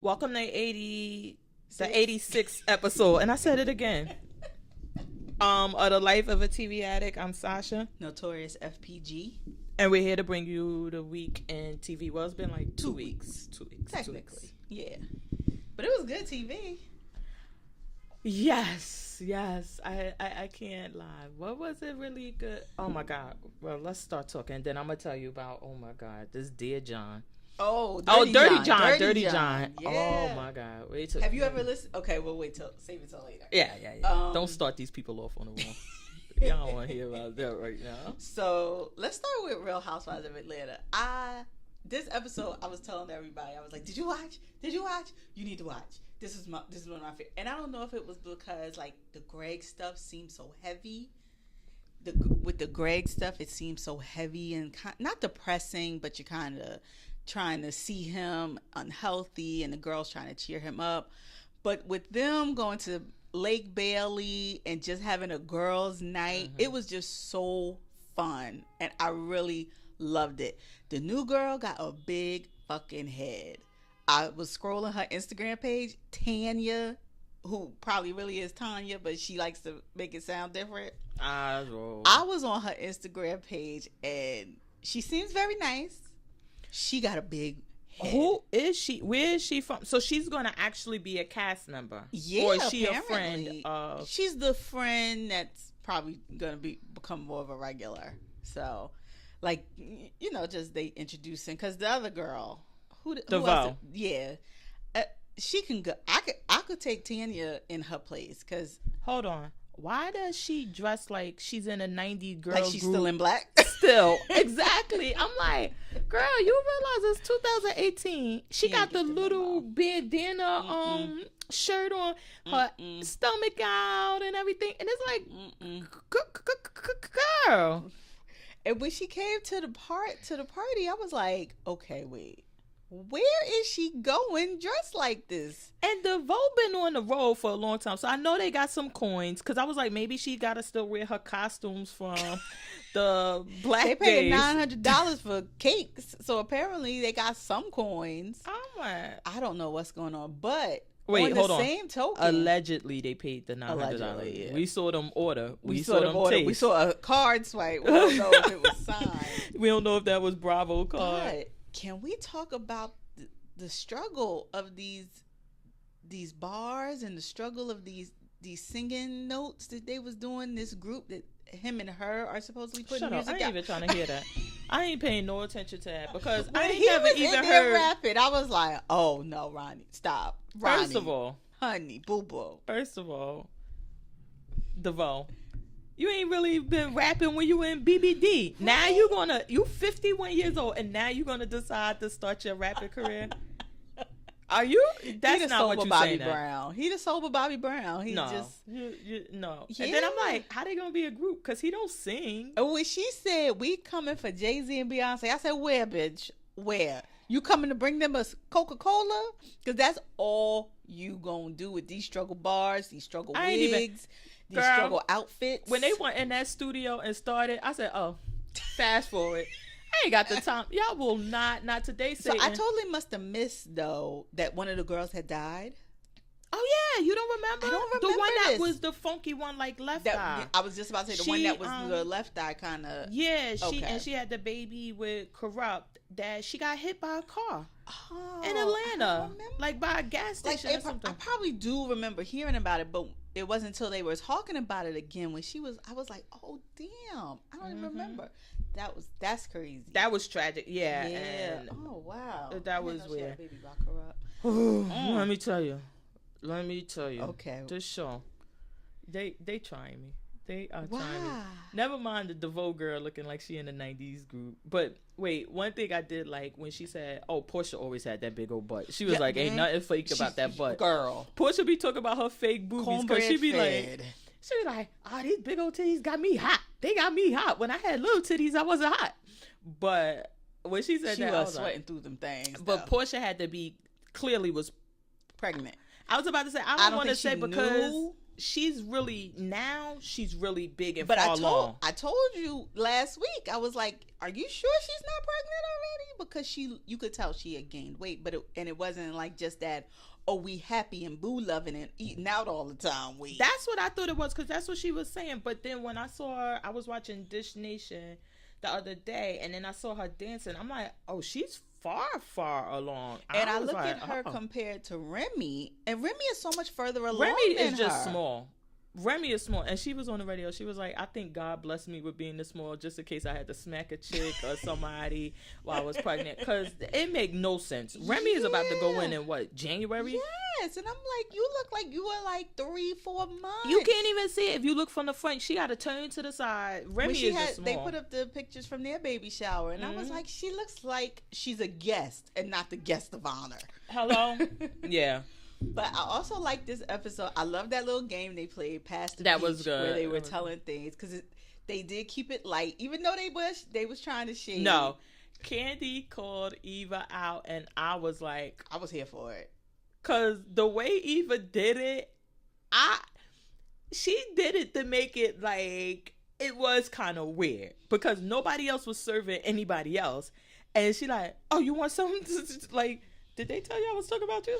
Welcome to the 86th episode, and I said it again. Of the life of a TV addict. I'm Sasha, Notorious FPG, and we're here to bring you the week in TV. Well, it's been like 2 weeks. 2 weeks, technically, yeah, but it was good TV. Yes. I can't lie. What was it really good? Oh my God. Well, let's start talking. Then I'm gonna tell you about. Oh my God, this Dear John. Dirty John. Yeah. Oh my God. Wait till. Have you ever listened? Okay, we'll save it till later. Yeah. Don't start these people off on the wall. Y'all don't want to hear about that right now. So let's start with Real Housewives of Atlanta. This episode, I was telling everybody, I was like, "Did you watch? You need to watch. This is one of my favorite." And I don't know if it was because like the Greg stuff seemed so heavy. With the Greg stuff, it seemed so heavy and not depressing, but you're kind of trying to see him unhealthy, and the girls trying to cheer him up. But with them going to Lake Bailey and just having a girls' night, it was just so fun, and I really loved it. The new girl got a big fucking head. I was scrolling her Instagram page, Tanya, who probably really is Tanya, but she likes to make it sound different. I was on her Instagram page, and she seems very nice. She got a big head. Who is she? Where is she from? So she's going to actually be a cast member? Yeah, or is she apparently. A friend? She's the friend that's probably going to become more of a regular. So, like, just they introducing, because the other girl, who else? Yeah, she can go. I could take Tanya in her place, because hold on. Why does she dress like she's in a 90s girl like she's group? Still in black? Still. Exactly. I'm like, girl, you realize it's 2018. She got the little bandana shirt on, her stomach out and everything. And it's like, girl. And when she came to the party, I was like, okay, wait. Where is she going dressed like this? And DeVoe been on the road for a long time, so I know they got some coins. Because I was like, maybe she got to still wear her costumes from the Black They paid Days. $900 for cakes, so apparently they got some coins. I'm like, I don't know what's going on, but wait, hold on. Same token, allegedly they paid the $900. Yeah. We saw them order. We saw them order. We saw a card swipe. We don't know if it was signed. We don't know if that was Bravo card. But can we talk about the struggle of these bars and the struggle of these singing notes that they was doing? This group that him and her are supposedly putting music out. I ain't even trying to hear that. I ain't paying no attention to that because I ain't he never was even in there heard rapping. I was like, oh no, Ronnie, stop. Ronnie, first of all, honey, boo boo. First of all, DeVoe, you ain't really been rapping when you were in BBD. Now you 51 years old, and now you're gonna decide to start your rapping career. Are you? That's not what you're saying. He the sober Bobby Brown. No. Yeah. And then I'm like, how they gonna be a group? Because he don't sing. And when she said we coming for Jay-Z and Beyonce, I said, where, bitch? Where? You coming to bring them a Coca-Cola? Because that's all you gonna do with these struggle bars, these struggle wigs. These struggle outfits. When they went in that studio and started, I said, oh, fast forward. I ain't got the time. Y'all will not today. So I totally must have missed, though, that one of the girls had died. Oh, yeah. You don't remember? I don't remember the one this. That was the funky one, like left eye. I was just about to say, the one that was the left eye kind of. Yeah, she had the baby with Corrupt that she got hit by a car in Atlanta. Like by a gas station or something. I probably do remember hearing about it, but it wasn't until they were talking about it again when I was like, oh damn, I don't even remember. That's crazy. That was tragic. Yeah. And oh wow. That was weird. Baby rock her up. Let me tell you. Okay. This show, they trying me. They are trying me. Never mind the DeVoe girl looking like she in the 90s group. But wait, one thing I did like when she said, oh, Portia always had that big old butt. She was like, ain't nothing fake about that butt. Girl. Portia be talking about her fake boobies because she be like, oh, these big old titties got me hot. They got me hot. When I had little titties, I wasn't hot. But when she said that, I was sweating through them things. But Portia had to be, clearly was pregnant. I was about to say, I don't want to say because she's really big and But far along. I told you last week, I was like, are you sure she's not pregnant already? Because you could tell she had gained weight, but it wasn't like just that, oh, we happy and boo loving and eating out all the time. That's what I thought it was, because that's what she was saying. But then when I saw her, I was watching Dish Nation the other day, and then I saw her dancing. I'm like, oh, she's far along. And I look at her compared to Remy, and Remy is so much further along. Remy than is just her. small. Remy is small, and she was on the radio. She was like, I think God blessed me with being this small just in case I had to smack a chick or somebody while I was pregnant, because it make no sense. Remy is about to go in what, January? Yes, and I'm like, you look like you were like 3-4 months. You can't even see it if you look from the front. She got to turn to the side. Remy is just small. They put up the pictures from their baby shower, and I was like, she looks like she's a guest and not the guest of honor. Hello? Yeah. But I also like this episode. I love that little game they played, Past the That Peach, was good. where they were telling things, because they did keep it light, even though they was trying to shade. No, Candy called Eva out, and I was like, I was here for it, because the way Eva did it, she did it to make it like it was kind of weird, because nobody else was serving anybody else, and she like, oh, you want something? Like, did they tell you I was talking about you?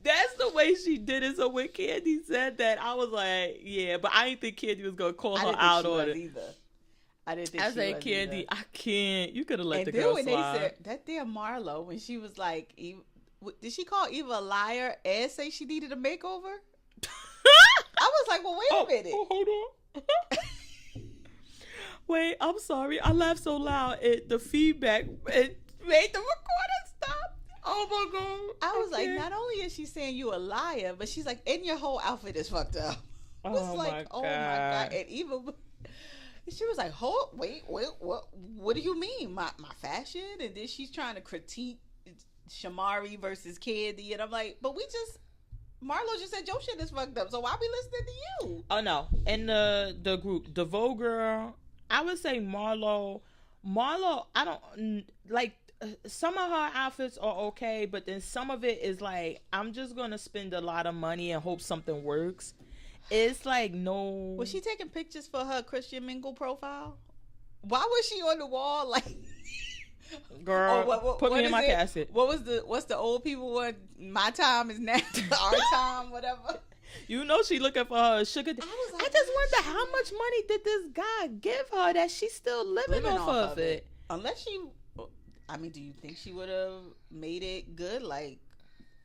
That's the way she did it. So when Candy said that, I was like, yeah, but I didn't think Candy was gonna call her out on it either. I didn't think I she said, was Candy, either. I can't. You could have let And the then girl when slide. they said that damn Marlo, when she was like, did she call Eva a liar and say she needed a makeover? I was like, well, wait a minute. Oh, hold on. Wait, I'm sorry. I laughed so loud. The feedback made the recorder stop. Oh my God. I was like, not only is she saying you a liar, but she's like, and your whole outfit is fucked up. I was like, oh my God. And even she was like, wait, what do you mean? My fashion? And then she's trying to critique Shamari versus Candy. And I'm like, but Marlo just said your shit is fucked up, so why we listening to you? Oh no. In the group, the Vogue girl, I would say Marlo, I don't like, some of her outfits are okay, but then some of it is like, I'm just gonna spend a lot of money and hope something works. It's like, no. Was she taking pictures for her Christian Mingle profile? Why was she on the wall like? Girl, put me in my casket. What's the old people one? My time is now our time, whatever. You know she looking for her sugar. I just wonder how much money did this guy give her that she's still living off of it. Unless do you think she would have made it good, like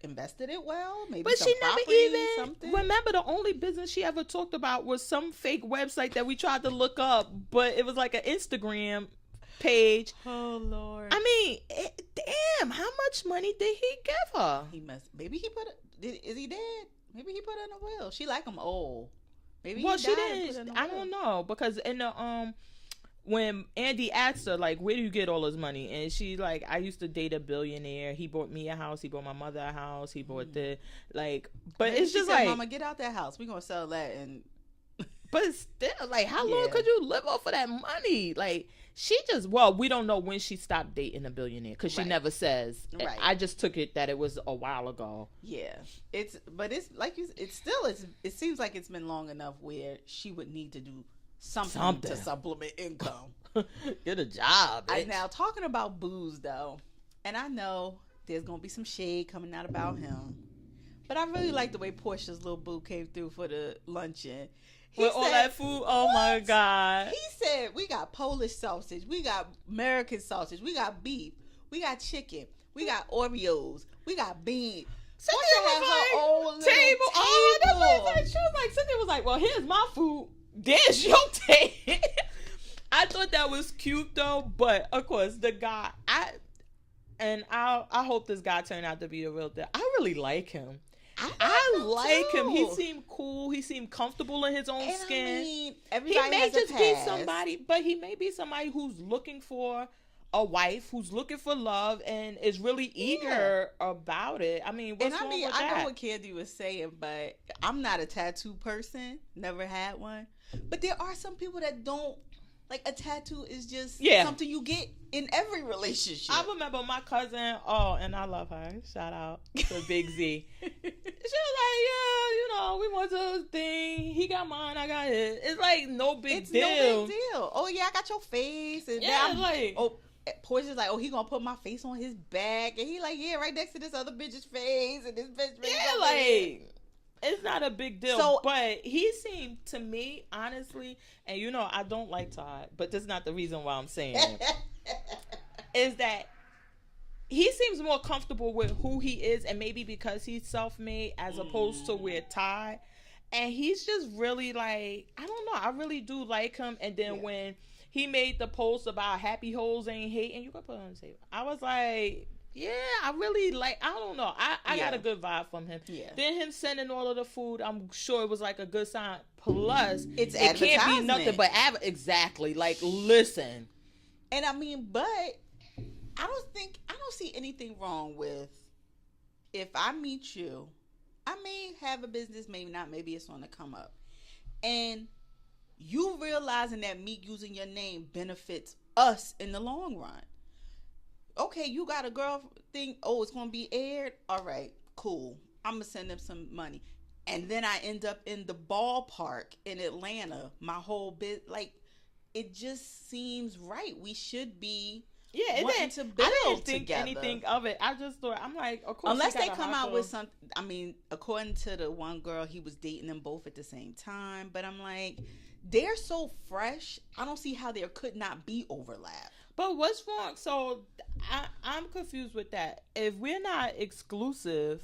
invested it well? Maybe, but she never even remember. The only business she ever talked about was some fake website that we tried to look up, but it was like an Instagram page. Oh Lord! I mean, damn, how much money did he give her? He must. Maybe he put. Is he dead? Maybe he put her in a will. She like him old. Maybe. Well, she didn't. I don't know, because in the when Andy asked her, like, where do you get all this money? And she like, I used to date a billionaire. He bought me a house. He bought my mother a house. He bought the like. But maybe it's just like, Mama, get out that house. We gonna sell that and. But still, like, how long could you live off of that money? Like, she just, we don't know when she stopped dating a billionaire, because she never says. Right. I just took it that it was a while ago. Yeah. It's like, it seems like it's been long enough where she would need to do something to supplement income. Get a job, bitch. Now, talking about booze, though, and I know there's going to be some shade coming out about him, but I really like the way Portia's little boo came through for the luncheon. With all that food, oh my God. He said, we got Polish sausage, we got American sausage, we got beef, we got chicken, we got Oreos, we got beans. Cynthia had her own table. Oh, that's what she was like. Cynthia was like, well, here's my food. There's your table. I thought that was cute though, but of course the guy, I hope this guy turned out to be the real deal. I really like him. I like him. He seemed cool. He seemed comfortable in his own skin. I mean, he may just be somebody, but he may be somebody who's looking for a wife, who's looking for love, and is really eager about it. I mean, what's wrong with that? I know what Candy was saying, but I'm not a tattoo person. Never had one. But there are some people that don't Like, a tattoo is just Yeah. something you get in every relationship. I remember my cousin, and I love her. Shout out to Big Z. She was like, yeah, you know, we went to a thing. He got mine, I got his. It's like no big deal. No big deal. Oh, yeah, I got your face. And Yeah, now Portia's like, oh, he gonna put my face on his back. And he like, yeah, right next to this other bitch's face. And this bitch. Yeah, like, it's not a big deal. So, but he seemed to me, honestly, and you know, I don't like Todd, but that's not the reason why I'm saying it, is that he seems more comfortable with who he is, and maybe because he's self-made as opposed to with Todd. And he's just really like, I don't know, I really do like him. And then when he made the post about happy hoes ain't hating, you can put it on the table, I was like, yeah, I really like, I don't know, I got a good vibe from him. Then him sending all of the food, I'm sure it was like a good sign. Plus, it can't be nothing but exactly, like, listen. And I mean, but I don't see anything wrong with, if I meet you, I may have a business, maybe not, maybe it's on the come up, and you realizing that me using your name benefits us in the long run. Okay, you got a girl thing, oh, it's going to be aired? All right, cool. I'm going to send them some money. And then I end up in the ballpark in Atlanta, my whole bit, like, it just seems right. We should be wanting to build I didn't think together. Anything of it. I just thought, I'm like, of course. Unless they come out with something, I mean, according to the one girl, he was dating them both at the same time. But I'm like, they're so fresh. I don't see how there could not be overlap. But what's wrong? So I'm confused with that. If we're not exclusive,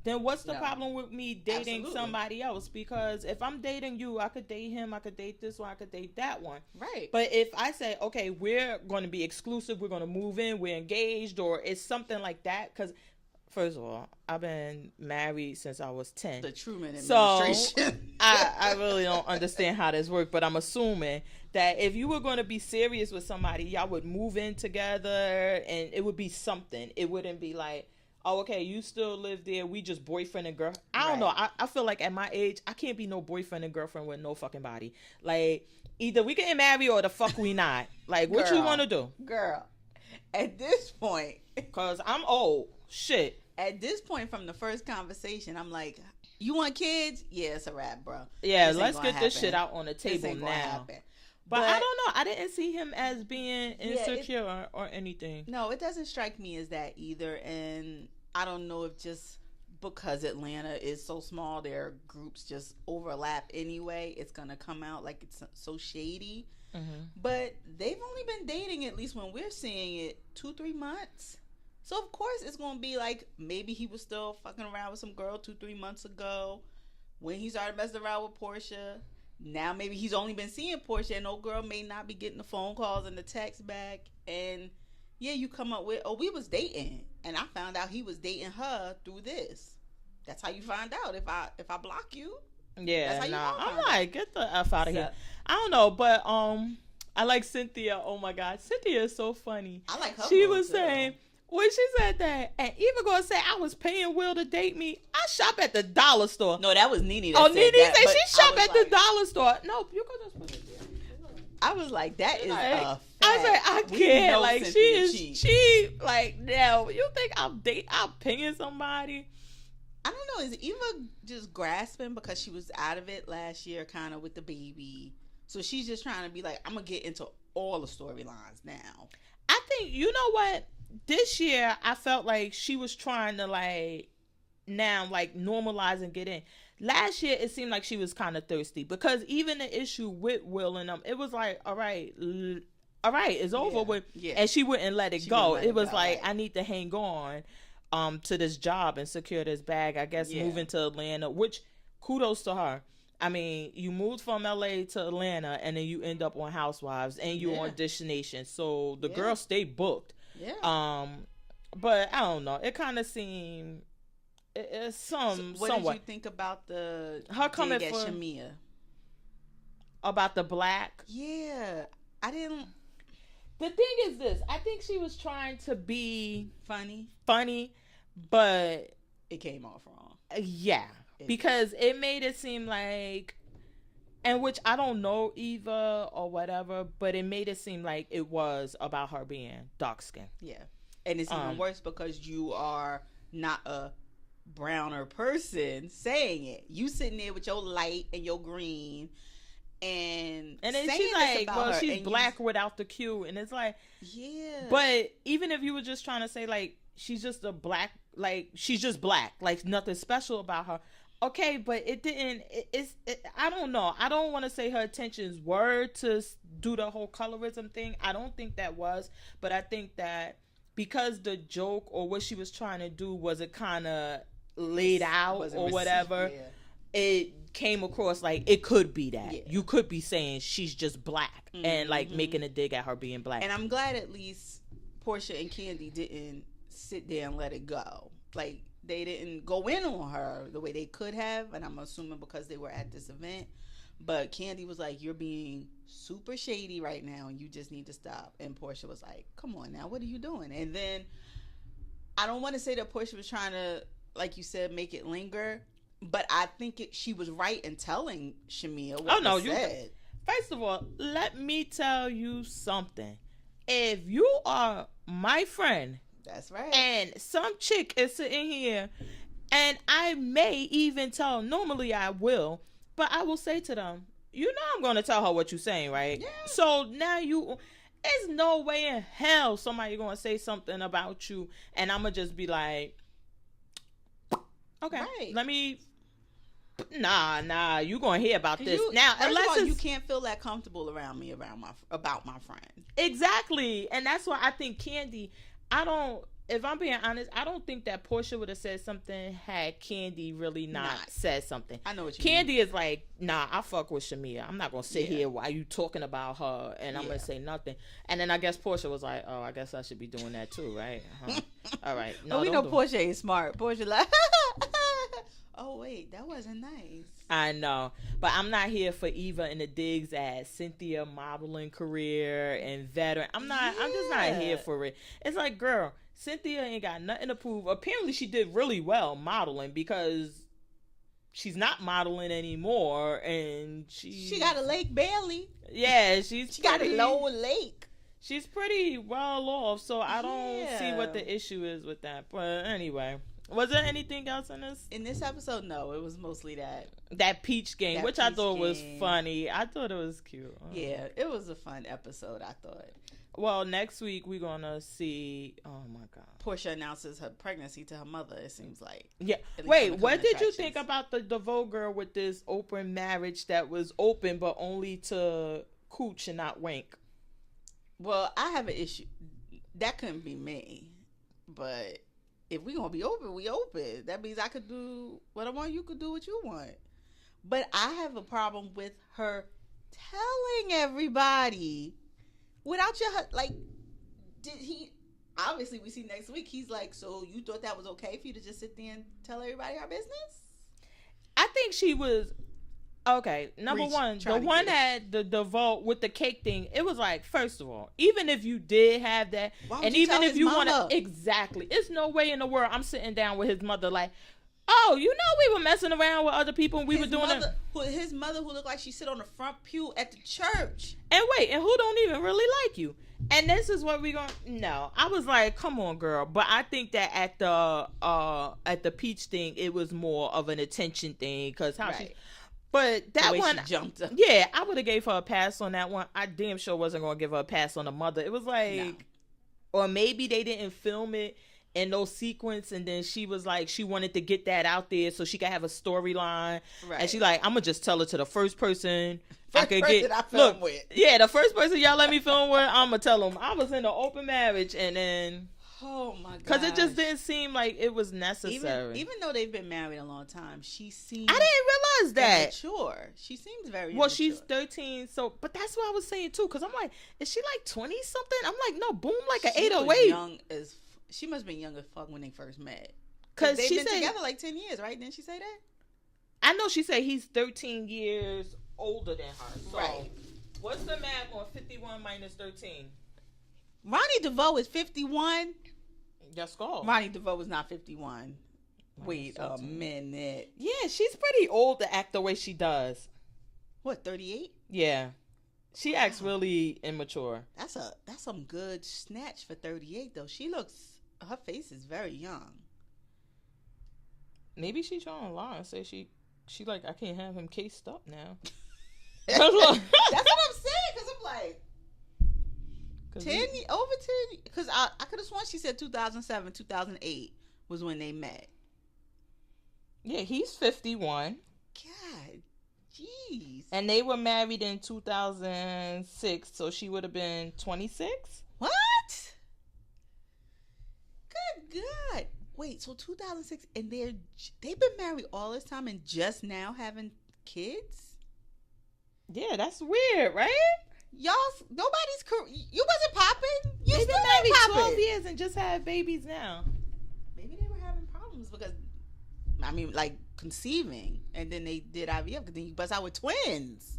then what's the problem with me dating somebody else? Because if I'm dating you, I could date him, I could date this one, I could date that one. Right. But if I say, okay, we're going to be exclusive, we're going to move in, we're engaged, or it's something like that. Because, first of all, I've been married since I was 10. The Truman administration. So I really don't understand how this works, but I'm assuming that if you were going to be serious with somebody, y'all would move in together and it would be something. It wouldn't be like, oh, okay, you still live there, we just boyfriend and girl. I don't know. I feel like at my age, I can't be no boyfriend and girlfriend with no fucking body. Like, either we getting married or the fuck we not. Like, what you want to do? Girl, at this point. Because I'm old. Shit. At this point from the first conversation, I'm like, you want kids? Yeah, it's a wrap, bro. Yeah, let's get this shit out on the table now. But I don't know. I didn't see him as being insecure or anything. No, it doesn't strike me as that either. And I don't know if just because Atlanta is so small, their groups just overlap anyway. It's going to come out like it's so shady. Mm-hmm. But they've only been dating, at least when we're seeing it, 2-3 months. So, of course, it's going to be like maybe he was still fucking around with some girl 2-3 months ago when he started messing around with Portia. Now maybe he's only been seeing Portia and old girl may not be getting the phone calls and the text back. And yeah, you come up with, oh, we was dating. And I found out he was dating her through this. That's how you find out if I block you. Yeah, I'm like, get the F out of here. I don't know, but I like Cynthia. Oh my God, Cynthia is so funny. I like her. She was saying, when she said that, and even gonna say I was paying Will to date me, I shop at the dollar store. No, that was Nene. Nene said she shop at the dollar store. No, you can just put it there. I was like, that is like, a fact. I was like, I can't. Like, she is cheap. Like, now you think I'm paying somebody? I don't know. Is Eva just grasping because she was out of it last year, kind of with the baby? So she's just trying to be like, I'm gonna get into all the storylines now. I think, you know what? This year, I felt like she was trying to, like, now, like, normalize and get in. Last year, it seemed like she was kind of thirsty because even the issue with Will and them, it was like, all right, it's over with. Yeah. And she wouldn't let it go. It was like, I need to hang on to this job and secure this bag. I guess moving to Atlanta, which kudos to her. I mean, you moved from LA to Atlanta and then you end up on Housewives and you on Dish Nation. So the girl stayed booked. Yeah. But I don't know. It kind of seemed it's somewhat. What did you think about her coming for Shamia? About the black? Yeah, I didn't. The thing is this: I think she was trying to be funny, but it came off wrong. Yeah, because it made it seem like And which I don't know either or whatever, but it made it seem like it was about her being dark skinned. Yeah. And it's even worse because you are not a browner person saying it. You sitting there with your light and your green and then she's like, well, she's black without the Q. And it's like, yeah. But even if you were just trying to say, like, she's just a black, like, she's just black, like, nothing special about her. Okay, but it didn't, I don't know. I don't want to say her intentions were to do the whole colorism thing. I don't think that was. But I think that because the joke or what she was trying to do wasn't kind of laid out or whatever, it came across like it could be that. Yeah. You could be saying she's just black and, like, making a dig at her being black. And I'm glad at least Portia and Candy didn't sit there and let it go. Like, they didn't go in on her the way they could have, and I'm assuming because they were at this event. But Candy was like, you're being super shady right now, and you just need to stop. And Portia was like, come on now, what are you doing? And then, I don't want to say that Portia was trying to, like you said, make it linger, but I think she was right in telling Shamia what was said. First of all, let me tell you something. If you are my friend... That's right. And some chick is sitting here, and I may even tell, normally I will, but I will say to them, you know I'm going to tell her what you're saying, right? Yeah. So now there's no way in hell somebody going to say something about you, and I'm going to just be like, okay, let me... Nah, you going to hear about this. Now, unless you can't feel that comfortable around me, about my friend. Exactly. And that's why I think Candy... if I'm being honest, I don't think that Portia would have said something had Candy really not said something. I know what you Candy mean. is like, nah, I fuck with Shamia. I'm not going to sit here while you talking about her and I'm going to say nothing. And then I guess Portia was like, oh, I guess I should be doing that too, right? Uh-huh. All right. No, but we know Portia ain't smart. Portia like, oh, wait, that wasn't nice. I know. But I'm not here for Eva and the digs at Cynthia modeling career and veteran. I'm just not here for it. It's like, girl, Cynthia ain't got nothing to prove. Apparently she did really well modeling because she's not modeling anymore and she got a Lake Bailey. Yeah, she got a lower lake. She's pretty well off, so I don't see what the issue is with that. But anyway, was there anything else in this? In this episode, no. It was mostly that peach game, which I thought was funny. I thought it was cute. Yeah, it was a fun episode, I thought. Well, next week we're gonna see. Oh my God! Portia announces her pregnancy to her mother. It seems like. Yeah. Wait, what did you think about the DeVoe girl with this open marriage that was open but only to cooch and not wink? Well, I have an issue. That couldn't be me, but if we gonna be open, we open. That means I could do what I want. You could do what you want. But I have a problem with her telling everybody. Without your, like, did he, obviously we see next week, he's like, so you thought that was okay for you to just sit there and tell everybody our business? I think she was, okay, number one, the one that the DeVoe with the cake thing, it was like, first of all, even if you did have that, and even if you want to, exactly, it's no way in the world I'm sitting down with his mother like, oh, you know we were messing around with other people and we were doing it. His mother who looked like she sit on the front pew at the church. And wait, and who don't even really like you. And this is what we no. I was like, come on, girl. But I think that at the peach thing, it was more of an attention thing. Because but that one, she jumped up. Yeah, I would have gave her a pass on that one. I damn sure wasn't going to give her a pass on the mother. It was like, or maybe they didn't film it in no sequence, and then she was like, she wanted to get that out there so she could have a storyline, and she like, I'm gonna just tell it to the first person I could get. Yeah, the first person y'all let me film with, I'm gonna tell them I was in an open marriage, and then oh my god, because it just didn't seem like it was necessary. Even though they've been married a long time, she seems. I didn't realize that. Mature. She seems very. Well, she's 13, so but that's what I was saying too, because I'm like, is she like 20 something? I'm like, no, boom, like an 808. Young as. She must have been young as fuck when they first met. Because they've been together like 10 years, right? Didn't she say that? I know she said he's 13 years older than her. So what's the math on 51 minus 13? Ronnie DeVoe is 51. Just go. Ronnie DeVoe is not 51. Wait a minute. Yeah, she's pretty old to act the way she does. What, 38? Yeah. She Wow. acts really immature. That's some good snatch for 38 though. Her face is very young. Maybe she's trying to lie and say she like, I can't have him cased up now. That's what I'm saying, because I'm like, 10 over 10, because I could have sworn she said 2007, 2008 was when they met. Yeah, he's 51. God, jeez. And they were married in 2006, so she would have been 26. What? Good God. Wait, so 2006, and they've been married all this time and just now having kids? Yeah, that's weird, right? Y'all, you wasn't popping. You They've still been married ain't 12 popping. years and just had babies now. Maybe they were having problems because, I mean, like conceiving, and then they did IVF because then you bust out with twins.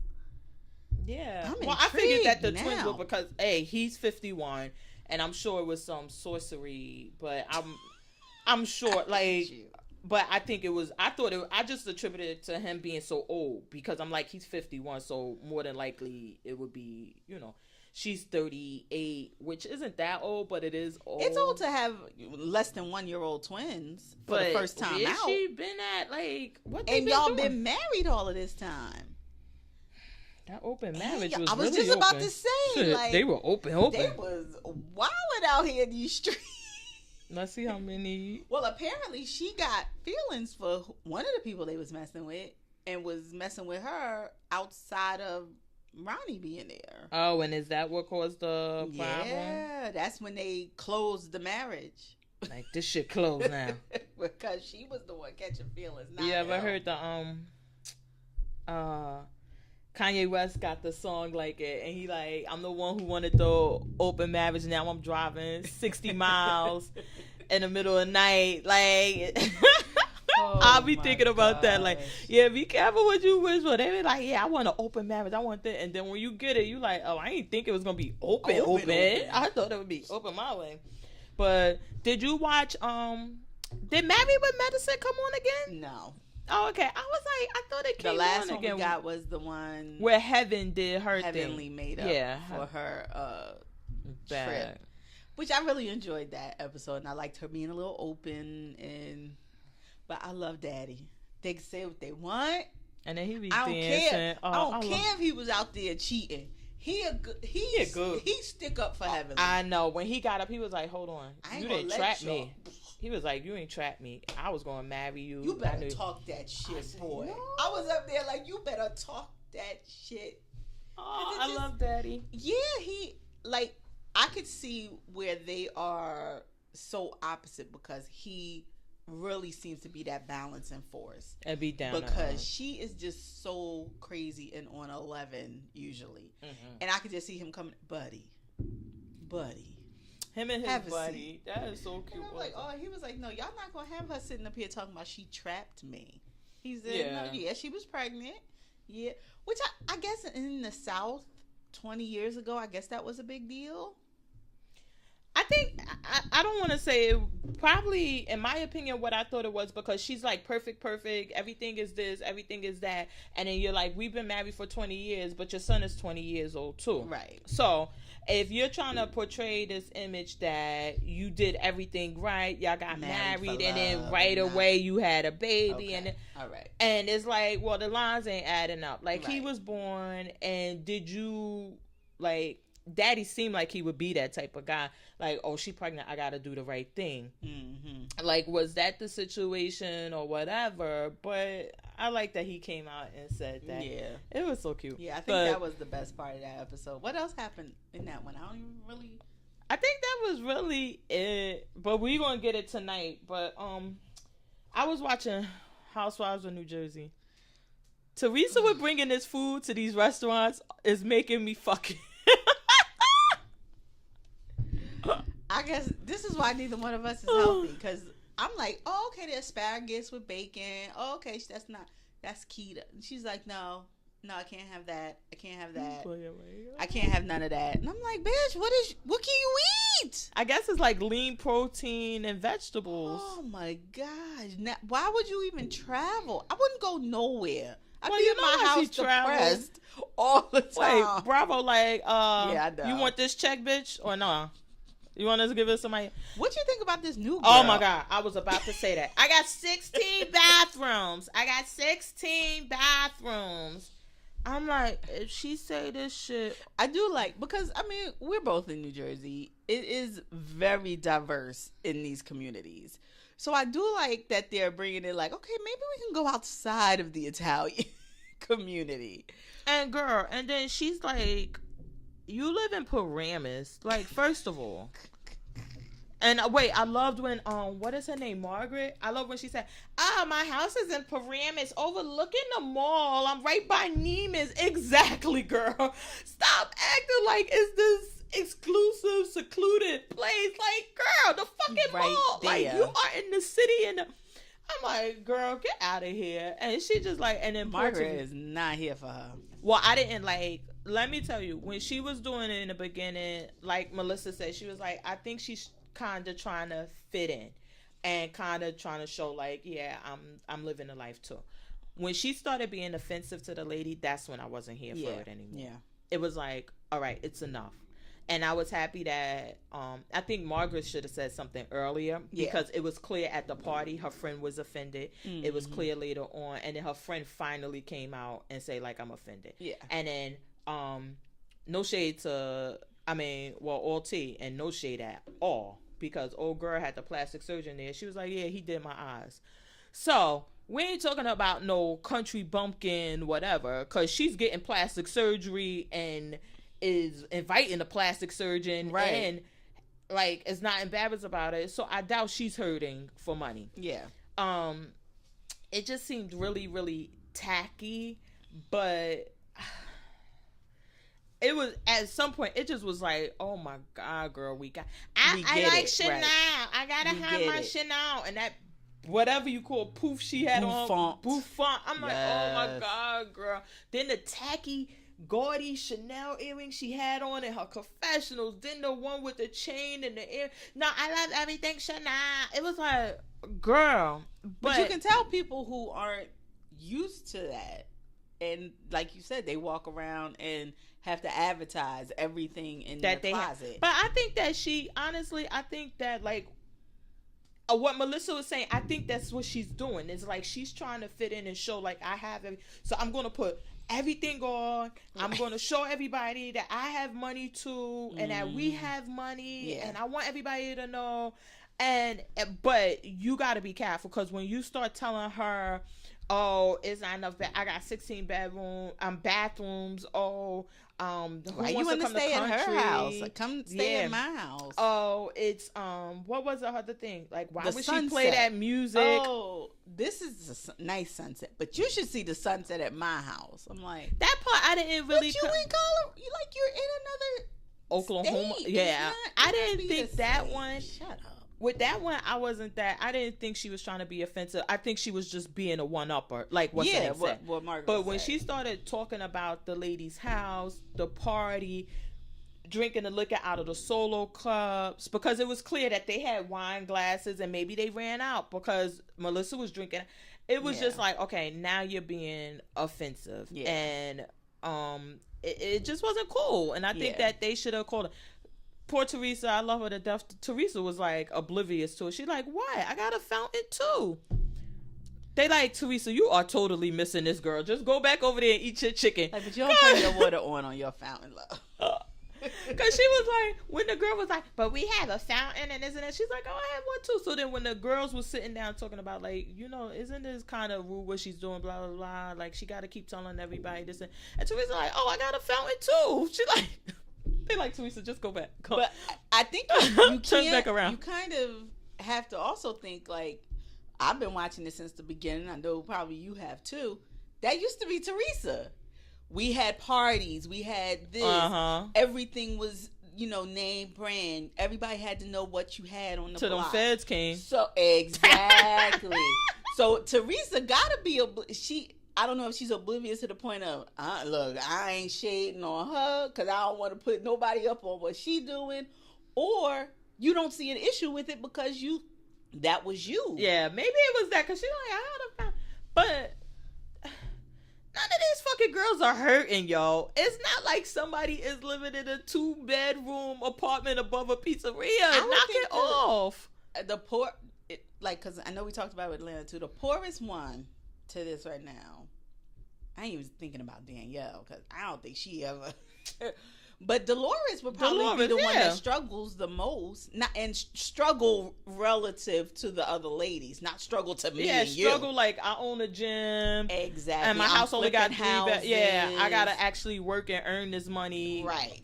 Yeah. I'm Well, I figured that the intrigued twins now. were because, hey, he's 51, and I'm sure it was some sorcery, but I'm sure, like, but I think I just attributed it to him being so old, because I'm like, he's 51, so more than likely it would be, she's 38, which isn't that old, but it is old. It's old to have less than 1-year-old twins for the first time where out. she been at, like, what And y'all doing? been married all of this time. That open marriage was I was really just about open. to say, like, they were open. They was wilding out here in these streets. Let's see how many. Well, apparently she got feelings for one of the people they was messing with, and was messing with her outside of Ronnie being there. Oh, and is that what caused the problem? Yeah, that's when they closed the marriage. Like, this shit closed now. Because she was the one catching feelings. You ever heard the Kanye West got the song like it, and he like, I'm the one who wanted the open marriage. Now I'm driving 60 miles in the middle of the night. Like, I'll be thinking about that. Like, yeah, be careful what you wish for. They be like, yeah, I want an open marriage. I want that. And then when you get it, you like, oh, I didn't think it was gonna be open. I thought it would be open my way. But did you watch? Did Married with Medicine come on again? No. Oh, okay. I was like, I thought it came on again. The last one we got was the one where Heaven did her Heavenly thing. made up for her trip. Which I really enjoyed that episode, and I liked her being a little open, but I love Daddy. They can say what they want. And then he be I don't dancing. care. I don't care if he was out there cheating. He stick up for Heavenly. I know. When he got up, he was like, hold on. You didn't trap me. He was like, you ain't trapped me. I was going to marry you. You better talk that shit, boy. No. I was up there like, you better talk that shit. Oh, I love Daddy. Yeah, I could see where they are so opposite, because he really seems to be that balancing force. And be down. Because she is just so crazy and on 11 usually. Mm-hmm. And I could just see him coming, buddy. Him and his buddy. That is so cute. And I'm like, he was like, no, y'all not going to have her sitting up here talking about she trapped me. He said, no, she was pregnant. Yeah. Which I guess in the South 20 years ago, I guess that was a big deal. I think, I don't want to say it, probably, in my opinion, what I thought it was, because she's like perfect, everything is this, everything is that, and then you're like, we've been married for 20 years, but your son is 20 years old too. Right. So, if you're trying to portray this image that you did everything right, y'all got married, and then right away you had a baby, and all right, and it's like, well, the lines ain't adding up. Like, he was born, and did you, like, Daddy seemed like he would be that type of guy. Like, oh, she pregnant, I gotta do the right thing. Mm-hmm. Like, was that the situation or whatever? But I like that he came out and said that. Yeah. It was so cute. Yeah, I think that was the best part of that episode. What else happened in that one? I don't even really... I think that was really it. But we're gonna get it tonight. But I was watching Housewives of New Jersey. Teresa with bringing this food to these restaurants is making me fucking... I guess this is why neither one of us is healthy, because I'm like, oh, okay, the asparagus with bacon. Oh, okay, that's keto. And she's like, no, I can't have that. I can't have none of that. And I'm like, bitch, what can you eat? I guess it's like lean protein and vegetables. Oh my gosh. Now, why would you even travel? I wouldn't go nowhere. I Well, be you in know my when house she travels- depressed all the time. Wait, Bravo, like, I know. you want this check, bitch, or no? You want us to give it somebody? What you think about this new girl? Oh my God, I was about to say that. I got 16 bathrooms. I'm like, if she say this shit, I do like, because I mean, we're both in New Jersey. It is very diverse in these communities. So I do like that they're bringing it like, okay, maybe we can go outside of the Italian community. and girl, and then she's like, you live in Paramus, like, first of all. And wait, I loved when what is her name, Margaret? I love when she said, my house is in Paramus, overlooking the mall. I'm right by Neiman's. Exactly, girl. Stop acting like it's this exclusive, secluded place. Like, girl, the fucking Right mall. there. Like, you are in the city, and I'm like, girl, get out of here. And she just like, and then Margaret is not here for her. Well, I didn't like. Let me tell you, when she was doing it in the beginning, like Melissa said, she was like, I think she's kind of trying to fit in and kind of trying to show like, yeah, I'm living a life too. When she started being offensive to the lady, that's when I wasn't here for it anymore. Yeah. It was like, all right, it's enough. And I was happy that I think Margaret should have said something earlier because it was clear at the party her friend was offended. Mm-hmm. It was clear later on, and then her friend finally came out and say like, I'm offended. Yeah. And then no shade to, all tea and no shade at all, because old girl had the plastic surgeon there. She was like, yeah, he did my eyes. So we ain't talking about no country bumpkin whatever, because she's getting plastic surgery and is inviting the plastic surgeon and like is not embarrassed about it. So I doubt she's hurting for money. Yeah. It just seemed really, really tacky, but it was at some point it just was like, oh my God, girl, I like Chanel. Right. I gotta have my Chanel, and that whatever you call poof she had on bouffant. I'm like, oh my God, girl. Then the tacky gaudy Chanel earrings she had on in her confessionals. Then the one with the chain and the ear. No, I love everything Chanel. It was like, girl, but you can tell people who aren't used to that, and like you said, they walk around and have to advertise everything in their closet. But I think that I think that like what Melissa was saying, I think that's what she's doing. It's like she's trying to fit in and show like I have it. So I'm going to put everything on. I'm going to show everybody that I have money too, and that we have money, and I want everybody to know. But you got to be careful, because when you start telling her, oh, it's not enough. I got 16 bathrooms. Oh, why you want to stay in her house? Like, come stay in my house. Oh, it's what was the other thing? Like, why would she play that music? Oh, this is a nice sunset, but you should see the sunset at my house. I'm like, that part I didn't really. But you in Colorado, like you're in another Oklahoma. State. Yeah, I didn't think that one. Shut up. With that one, I didn't think she was trying to be offensive. I think she was just being a one-upper, like what said. What Margaret But when said. she started talking about the lady's house, the party, drinking the liquor out of the solo clubs, because it was clear that they had wine glasses and maybe they ran out because Melissa was drinking. It was just like, okay, now you're being offensive. Yeah. And it just wasn't cool. And I think that they should have called her. Poor Teresa, I love her to death. Teresa was like oblivious to it. She's like, what? I got a fountain too. They like, Teresa, you are totally missing this, girl. Just go back over there and eat your chicken. Like, but you don't turn your water on your fountain, love. Because she was like, when the girl was like, but we have a fountain and isn't it? She's like, oh, I have one too. So then when the girls were sitting down talking about like, isn't this kind of rude what she's doing, blah, blah, blah. Like, she got to keep telling everybody this. And Teresa like, oh, I got a fountain too. She like... They like, Teresa, just go back. But I think you turn back around. You kind of have to also think like, I've been watching this since the beginning. I know probably you have too. That used to be Teresa. We had parties. We had this. Uh-huh. Everything was, name brand. Everybody had to know what you had on the block. Till them feds came. So exactly. So Teresa gotta be I don't know if she's oblivious to the point of, look, I ain't shading on her because I don't want to put nobody up on what she doing, or you don't see an issue with it because that was you. Yeah, maybe it was that because she like, I had a fountain. But None of these fucking girls are hurting, yo. It's not like somebody is living in a 2-bedroom apartment above a pizzeria. Knock it off. The poor, because I know we talked about Atlanta too. The poorest one to this right now. I ain't even thinking about Danielle because I don't think she ever. But Dolores would probably be the one that struggles the most, struggle relative to the other ladies, not struggle to me and you. Struggle like I own a gym, exactly, and my house only got 3 beds. Yeah, I gotta actually work and earn this money. Right.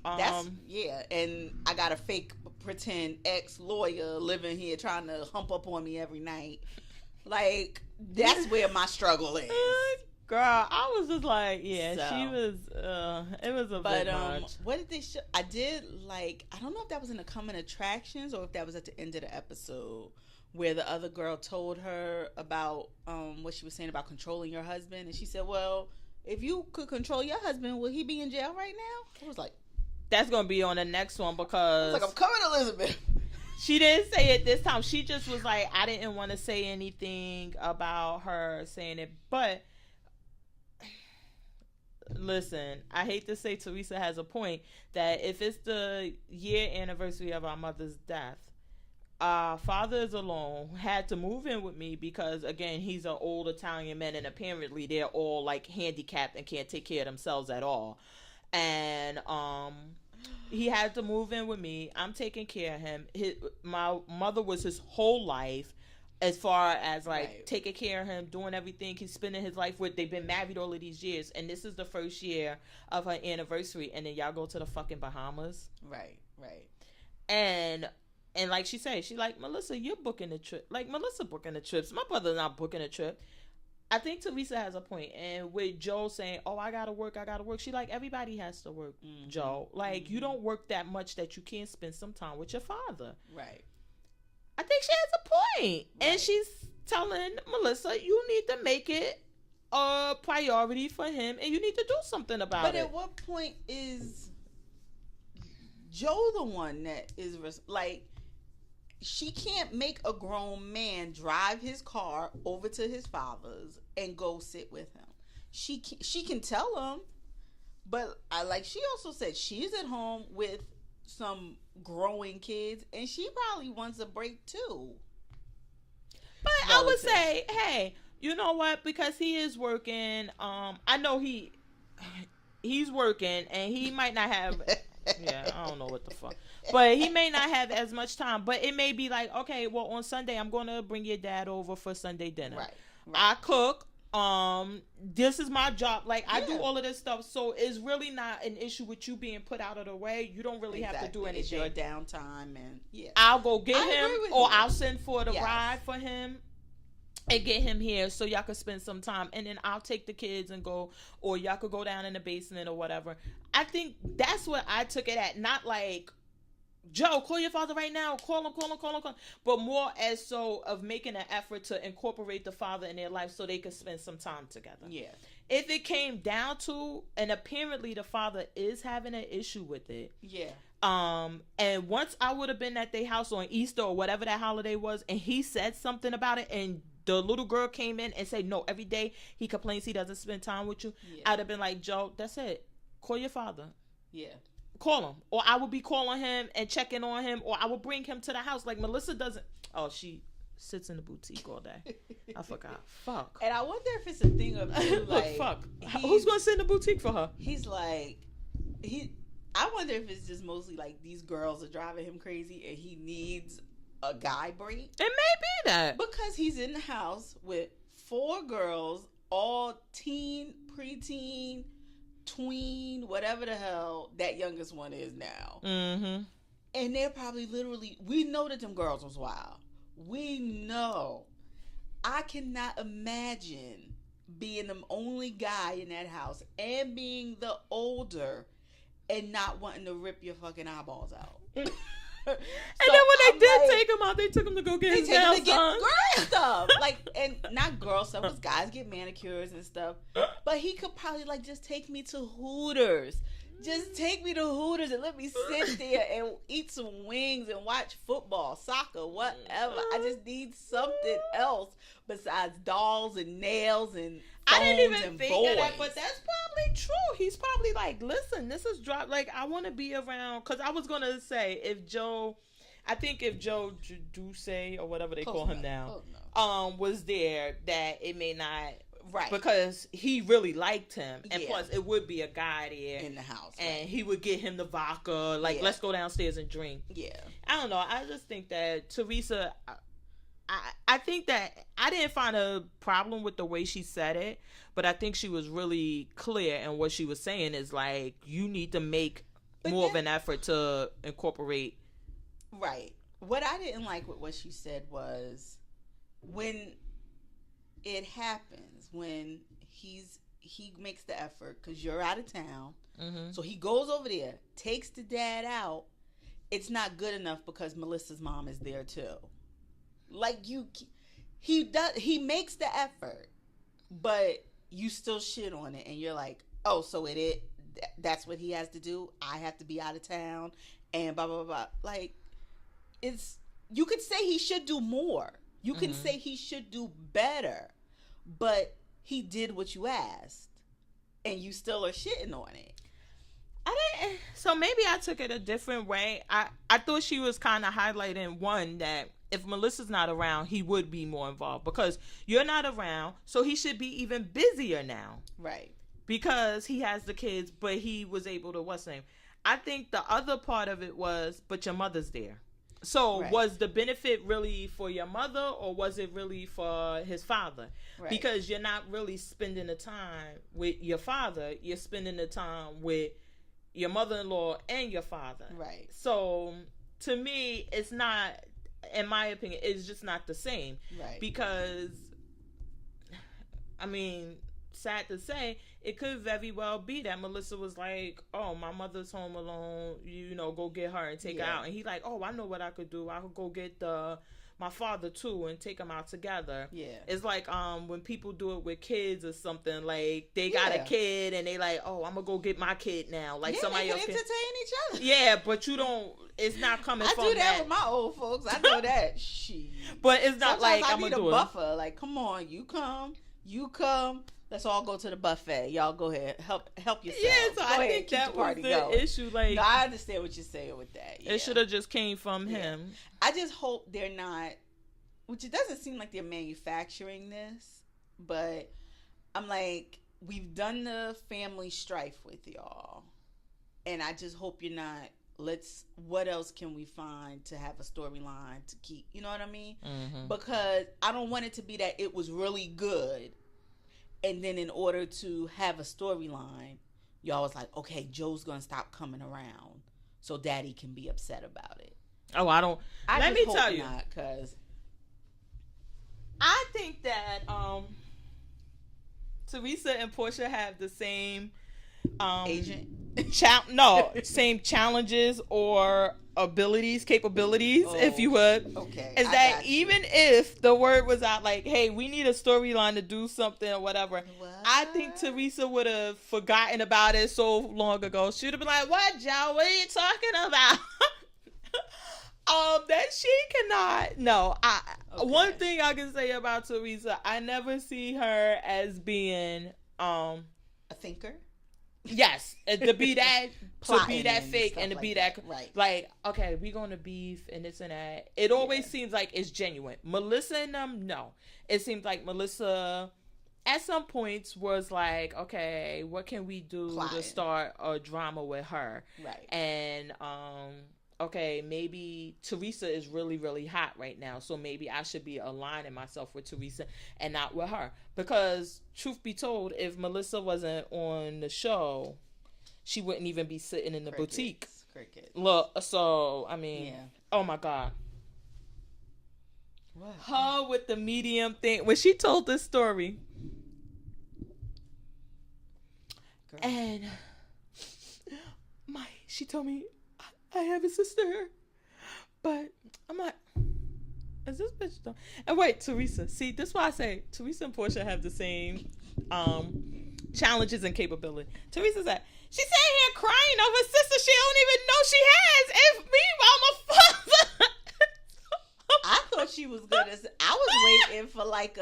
And I got a fake pretend ex-lawyer living here trying to hump up on me every night. Like that's where my struggle is. Girl, I was just like, she was, it was a bit much. What did they show? I did like, I don't know if that was in the coming attractions or if that was at the end of the episode where the other girl told her about what she was saying about controlling your husband. And she said, well, if you could control your husband, will he be in jail right now? I was like, that's going to be on the next one because. I was like, I'm coming, Elizabeth. She didn't say it this time. She just was like, I didn't want to say anything about her saying it, but. Listen, I hate to say Teresa has a point that if it's the year anniversary of our mother's death, our father is alone, had to move in with me because, again, he's an old Italian man and apparently they're all like handicapped and can't take care of themselves at all. And he had to move in with me. I'm taking care of him. My mother was his whole life. As far as like taking care of him, doing everything he's spending his life with. They've been married all of these years, and this is the first year of her anniversary, and then y'all go to the fucking Bahamas. Right. And like she said, she like, Melissa, you're booking the trip. Like Melissa booking the trips. My brother's not booking a trip. I think Teresa has a point, and with Joe saying, "Oh, I gotta work," she like everybody has to work. Joe, like you don't work that much that you can't spend some time with your father. Right. I think she has a point. Right. And she's telling Melissa, you need to make it a priority for him and you need to do something about it. But at what point is Joe the one that is like, she can't make a grown man drive his car over to his father's and go sit with him. She can tell him, but she also said she's at home with some growing kids and she probably wants a break too. But I would say, hey, you know what, because he is working, I know he's working and he might not have I don't know what the fuck, but he may not have as much time, but it may be like, okay, well on Sunday I'm gonna bring your dad over for Sunday dinner. Right. I cook, this is my job, like I do all of this stuff, so it's really not an issue with you being put out of the way. You don't really have to do anything. It's your downtime, and I'll go get him, or I'll send for the ride for him and get him here so y'all could spend some time, and then I'll take the kids and go, or y'all could go down in the basement or whatever. I think that's what I took it at, not like, Joe, call your father right now. Call him. But more as so of making an effort to incorporate the father in their life so they could spend some time together. Yeah. If it came down to, and apparently the father is having an issue with it. Yeah. And once I would have been at their house on Easter or whatever that holiday was, and he said something about it, and the little girl came in and said, no, every day he complains he doesn't spend time with you. Yeah. I'd have been like, Joe, that's it. Call your father. Yeah. Call him, or I would be calling him and checking on him, or I would bring him to the house. Like Melissa doesn't. Oh, she sits in the boutique all day. I forgot. Fuck. And I wonder if it's a thing of like, fuck. Who's gonna sit in the boutique for her? He's like, I wonder if it's just mostly like these girls are driving him crazy, and he needs a guy break. It may be that because he's in the house with 4 girls, all teen, preteen, tween, whatever the hell that youngest one is now. Mm-hmm. And they're probably literally, we know that them girls was wild. We know. I cannot imagine being the only guy in that house and being the older and not wanting to rip your fucking eyeballs out. And so then when they did take him out, they took him to go get his nails done. Girl stuff. Like, and not girl stuff, because guys get manicures and stuff. But he could probably like just take me to Hooters. Just take me to Hooters and let me sit there and eat some wings and watch football, soccer, whatever. I just need something else besides dolls and nails and I didn't even and think boys. of that, but that's probably true. He's probably like, listen, this is drop. Like, I want to be around. Because I was going to say, if Joe Duce or whatever they call him now, was there, that it may not. Right. Because he really liked him. And plus, it would be a guy there. In the house. And he would get him the vodka. Like, let's go downstairs and drink. Yeah. I don't know. I just think that Teresa... I think that I didn't find a problem with the way she said it, but I think she was really clear, and what she was saying is like, you need to make more of an effort to incorporate. Right. What I didn't like with what she said was when it happens, when he makes the effort because you're out of town, so he goes over there, takes the dad out. It's not good enough because Melissa's mom is there too. Like he makes the effort, but you still shit on it, and you're like, oh, so that's what he has to do. I have to be out of town, and blah blah blah. Like, you could say he should do more. You can say he should do better, but he did what you asked, and you still are shitting on it. So maybe I took it a different way. I thought she was kind of highlighting one that if Melissa's not around, he would be more involved because you're not around, so he should be even busier now. Right. Because he has the kids, but he was able to, what's name? I think the other part of it was, but your mother's there. So was the benefit really for your mother or was it really for his father? Right. Because you're not really spending the time with your father. You're spending the time with your mother-in-law and your father. Right. So to me, it's not, in my opinion, it's just not the same. Right. Because, I mean, sad to say, it could very well be that Melissa was like, oh, my mother's home alone, go get her and take her out. And he like, oh, I know what I could do. I could go get my father too and take them out together. Yeah. It's like when people do it with kids or something, like they got a kid and they like, oh, I'm gonna go get my kid now. Like somebody else can entertain each other. Yeah, but you don't. It's not coming from that. I do that with my old folks. I know that. Shit. But it's not sometimes like I'm gonna do a buffer. Like, come on, you come. Let's all go to the buffet. Y'all go ahead. Help yourself. Yeah, so I think that was the issue. Like, no, I understand what you're saying with that. Yeah. It should have just came from him. I just hope they're not, which it doesn't seem like they're manufacturing this, but I'm like, we've done the family strife with y'all, and I just hope you're not. What else can we find to have a storyline to keep? You know what I mean? Mm-hmm. Because I don't want it to be that it was really good. And then in order to have a storyline, y'all was like, okay, Joe's going to stop coming around so Daddy can be upset about it. Oh, let me tell you. Because I think that Teresa and Portia have the same agent. Same challenges or capabilities, if you would. Okay. Is that even if the word was out like, hey, we need a storyline to do something or whatever, I think Teresa would have forgotten about it so long ago. She would have been like, what, Joe? What are you talking about? That she cannot. No, one thing I can say about Teresa, I never see her as being a thinker. Yes, to be that fake and to be that right. Like, okay, we gonna beef and this and that. It always seems like it's genuine. Melissa and them, no. It seems like Melissa at some points was like, okay, what can we do to start a drama with her? Right. And okay, maybe Teresa is really, really hot right now, so maybe I should be aligning myself with Teresa and not with her. Because, truth be told, if Melissa wasn't on the show, she wouldn't even be sitting in the boutique. Look, so, I mean, oh my God. What? Her with the medium thing. When she told this story, girl. And she told me, I have a sister, but I'm like, is this bitch done? And wait, Teresa. See, this is why I say Teresa and Portia have the same challenges and capability. Teresa said, she sat here crying over a sister she don't even know she has. And meanwhile, my father. I thought she was gonna say, I was waiting for like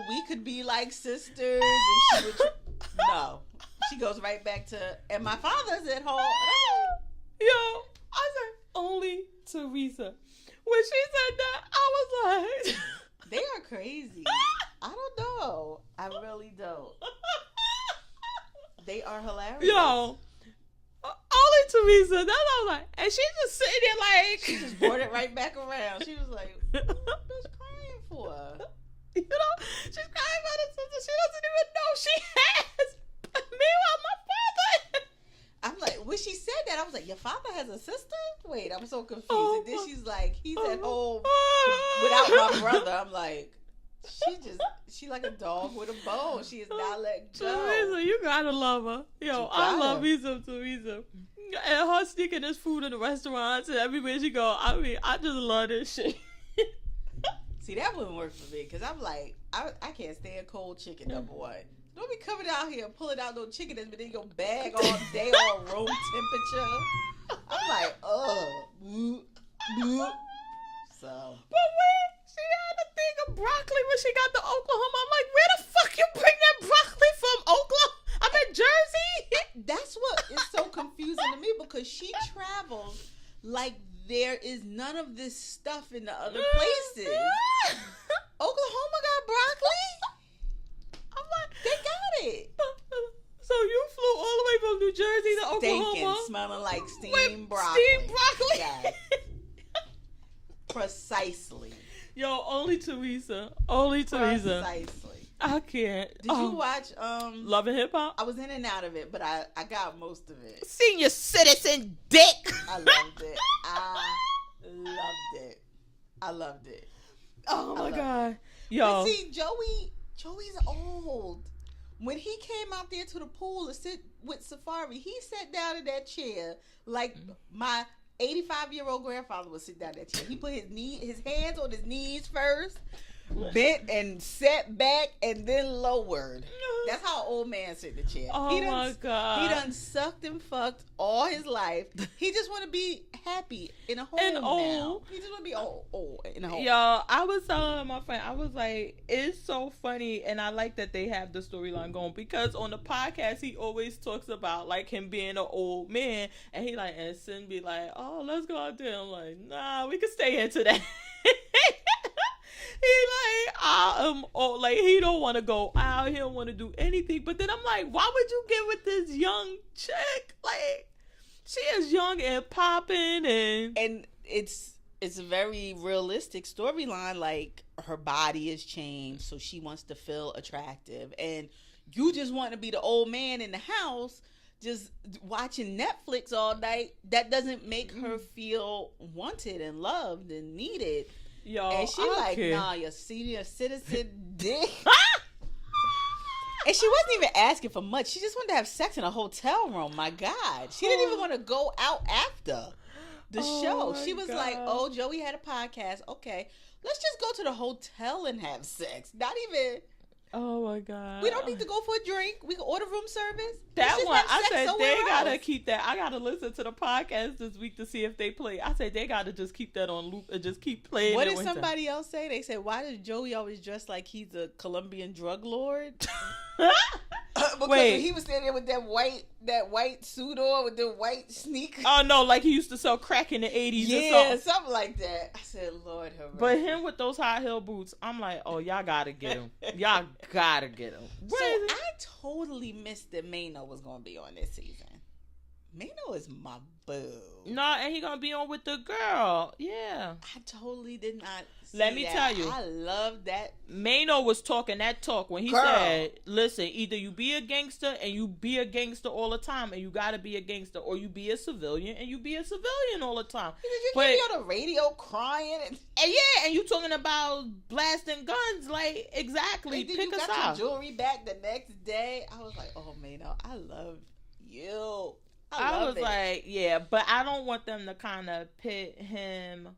we could be like sisters. And she would, no. She goes right back to, and my father's at home. Yo, I said, only Teresa. When she said that, I was like... They are crazy. I don't know. I really don't. They are hilarious. Yo, only Teresa. That's what I was like. And she's just sitting there like... She just brought it right back around. She was like, what is crying for? You know, she's crying about her sister she doesn't even know she has. Meanwhile, my father... I'm like, when she said that, I was like, your father has a sister? Wait, I'm so confused. And then she's like, he's at home without my brother. I'm like, she like a dog with a bone. She is not letting go. Teresa, you gotta love her. Yo, I love me some Teresa. And her sneaking this food in the restaurants and everywhere she go. I mean, I just love this shit. See, that wouldn't work for me because I'm like, I can't stand cold chicken, number one. Don't be coming out here and pulling out no chicken that's been in your bag all day on room temperature. I'm like, So. But when she had a thing of broccoli when she got to Oklahoma, I'm like, where the fuck you bring that broccoli from Oklahoma? I'm in Jersey. That's what is so confusing to me because she travels like there is none of this stuff in the other places. Oklahoma got broccoli? I'm like, they got it. So you flew all the way from New Jersey to Oklahoma, stinking, smelling like steamed broccoli. Steamed broccoli. Yes. Precisely. Yo, only Teresa. Only Teresa. Precisely. I can't. Did you watch Love and Hip Hop? I was in and out of it, but I got most of it. Senior citizen dick. I loved it. I loved it. Oh my God. Yo. But see, Joey's old. When he came out there to the pool to sit with Safari, he sat down in that chair like my 85-year-old grandfather would sit down in that chair. He put his hands on his knees first, bent and sat back, and then lowered. That's how an old man sit in the chair. Oh my God. He done sucked and fucked all his life. He just want to be happy in a home now. He just want to be old in a home. Yo, I was telling my friend, I was like, it's so funny, and I like that they have the storyline going because on the podcast he always talks about like him being an old man, and he like, and Sin be like, oh, let's go out there. I'm like, nah, we can stay here today. He like he don't want to go out. He don't want to do anything. But then I'm like, why would you get with this young chick? Like, she is young and popping, and it's a very realistic storyline. Like, her body is changed, so she wants to feel attractive, and you just want to be the old man in the house, just watching Netflix all night. That doesn't make her feel wanted and loved and needed. Yo, and she like, nah, your senior citizen dick. And she wasn't even asking for much. She just wanted to have sex in a hotel room. My God. She didn't even want to go out after the show. She was like, oh, Joey had a podcast. Okay, let's just go to the hotel and have sex. Not even... Oh my God. We don't need to go for a drink. We can order room service. That one, I said they gotta keep that. I gotta listen to the podcast this week to see if they play. I said they gotta just keep that on loop and just keep playing. What did somebody else say? They said, why does Joey always dress like he's a Colombian drug lord? Because when he was standing there with that white suit on with the white sneakers. Oh no, like he used to sell crack in the 80s or something. Something like that. I said, Lord have mercy. But him with those high heel boots, I'm like, oh, y'all gotta get him. Y'all gotta get him. So I totally missed that Mano was gonna be on this season. Mano is my boo. No, and he gonna be on with the girl. Yeah. I totally did not see Let me tell you. I love that. Mano was talking that talk when he said, listen, either you be a gangster and you be a gangster all the time and you gotta be a gangster, or you be a civilian and you be a civilian all the time. You be on the radio crying and and you talking about blasting guns, like, exactly. And then pick you us got out. your jewelry back the next day. I was like, oh Mano, I love you. I was like, yeah, but I don't want them to kind of pit him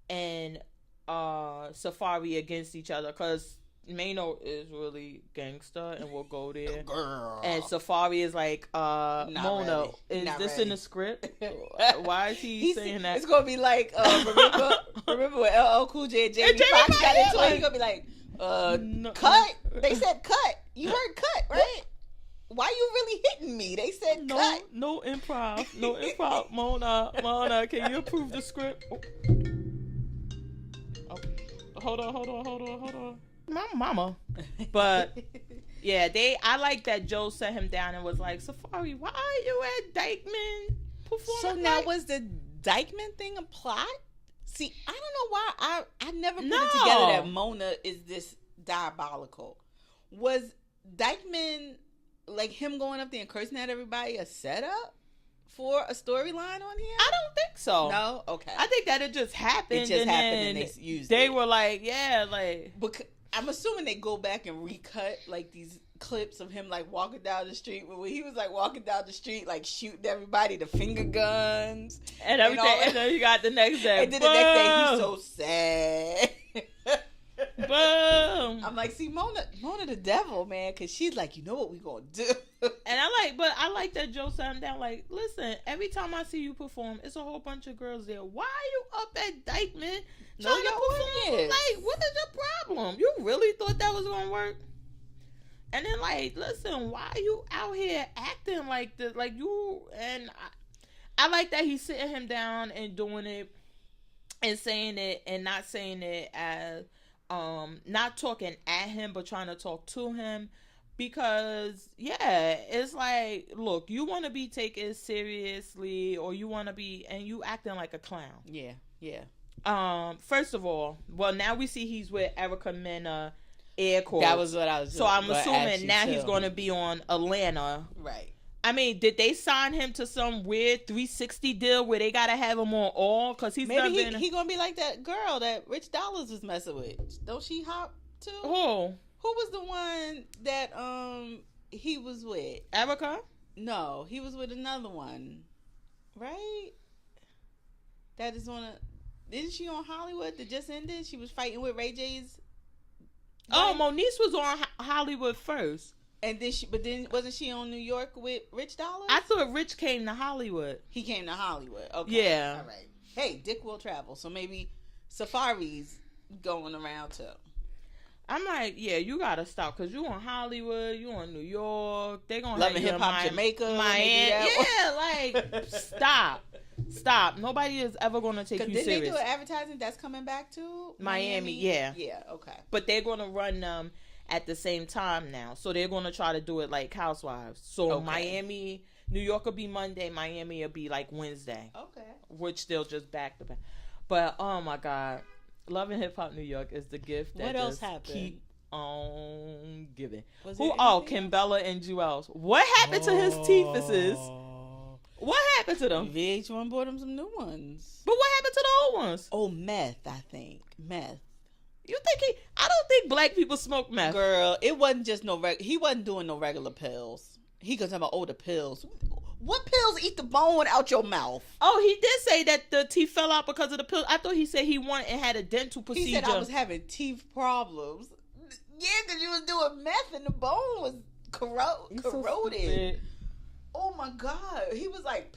and Safari against each other, because Mano is really gangster and will go there. Girl. And Safari is like, Mona, ready. is Not this ready. in the script? Why is he saying that? It's gonna be like, remember when LL Cool J and Jamie Jamie Foxx Foxx, got into like- it? He's gonna be like, No. cut. They said cut. You heard cut, right? Why you really hitting me? They said cut. No improv. No improv. Mona, can you approve the script? Oh. Hold on. My mama. But yeah, I like that Joe set him down and was like, Safari, why are you at Dykeman performing? So now was the Dykeman thing a plot? See, I don't know why I never put it together that Mona is this diabolical. Was Dykeman, like him going up there and cursing at everybody, a setup for a storyline on here? I don't think so. No? Okay. I think that it just happened. It just and happened then and they used they it. were like, yeah, like. Because I'm assuming they go back and recut like these clips of him like walking down the street. When he was like walking down the street, like shooting everybody, the finger guns And everything. And then you got the next day. And then the next day he's so sad. Boom. I'm like, see, Mona the devil, man, because she's like, you know what we gonna do. And I like that Joe sat him down. Like, listen, every time I see you perform, it's a whole bunch of girls there. Why are you up at Dykeman trying to perform? Like, what is your problem? You really thought that was gonna work? And then, like, listen, why are you out here acting like this? Like, you and I like that he's sitting him down and doing it and saying it and not saying it as not talking at him but trying to talk to him, because it's like, look, you want to be taken seriously or you want to be, and you acting like a clown. First of all, well, now we see he's with Erica Mena Air Corps. That was what I was so I'm assuming now he's going to be on Atlanta, right? I mean, did they sign him to some weird 360 deal where they gotta have him on all? Cause he's maybe he gonna be like that girl that Rich Dollars was messing with. Don't she hop too? Who was the one that he was with? Erica? No, he was with another one, right? That is on Isn't she on Hollywood that just ended? She was fighting with Ray J's. Oh, Moniece was on Hollywood first. And then wasn't she on New York with Rich Dollars? I thought Rich came to Hollywood. He came to Hollywood. Okay. Yeah. All right. Hey, Dick will travel, so maybe Safari's going around too. I'm like, yeah, you gotta stop, cause you on Hollywood, you on New York. They gonna Loving have Hip Hop Jamaica, Miami. Yeah, like stop. Nobody is ever gonna take you serious. Didn't they do an advertising that's coming back to Miami? Yeah. Yeah. Okay. But they're gonna run them at the same time now, so they're gonna try to do it like Housewives. So okay. Miami, New York will be Monday, Miami will be like Wednesday. Okay. Which they'll just back to back. But oh my God, Love and Hip Hop New York is the gift that what else just happened? Keep on giving. Who? Kimbella and Jewels. What happened to his teethuses? What happened to them? VH1 bought him some new ones. But what happened to the old ones? Oh, meth, I think. Meth. You think I don't think black people smoke meth. Girl, it wasn't just he wasn't doing no regular pills. He could talk about the pills. What pills eat the bone out your mouth? Oh, he did say that the teeth fell out because of the pills. I thought he said he went and had a dental procedure. He said I was having teeth problems. Yeah, because you was doing meth and the bone was corroded. So oh my God. He was like,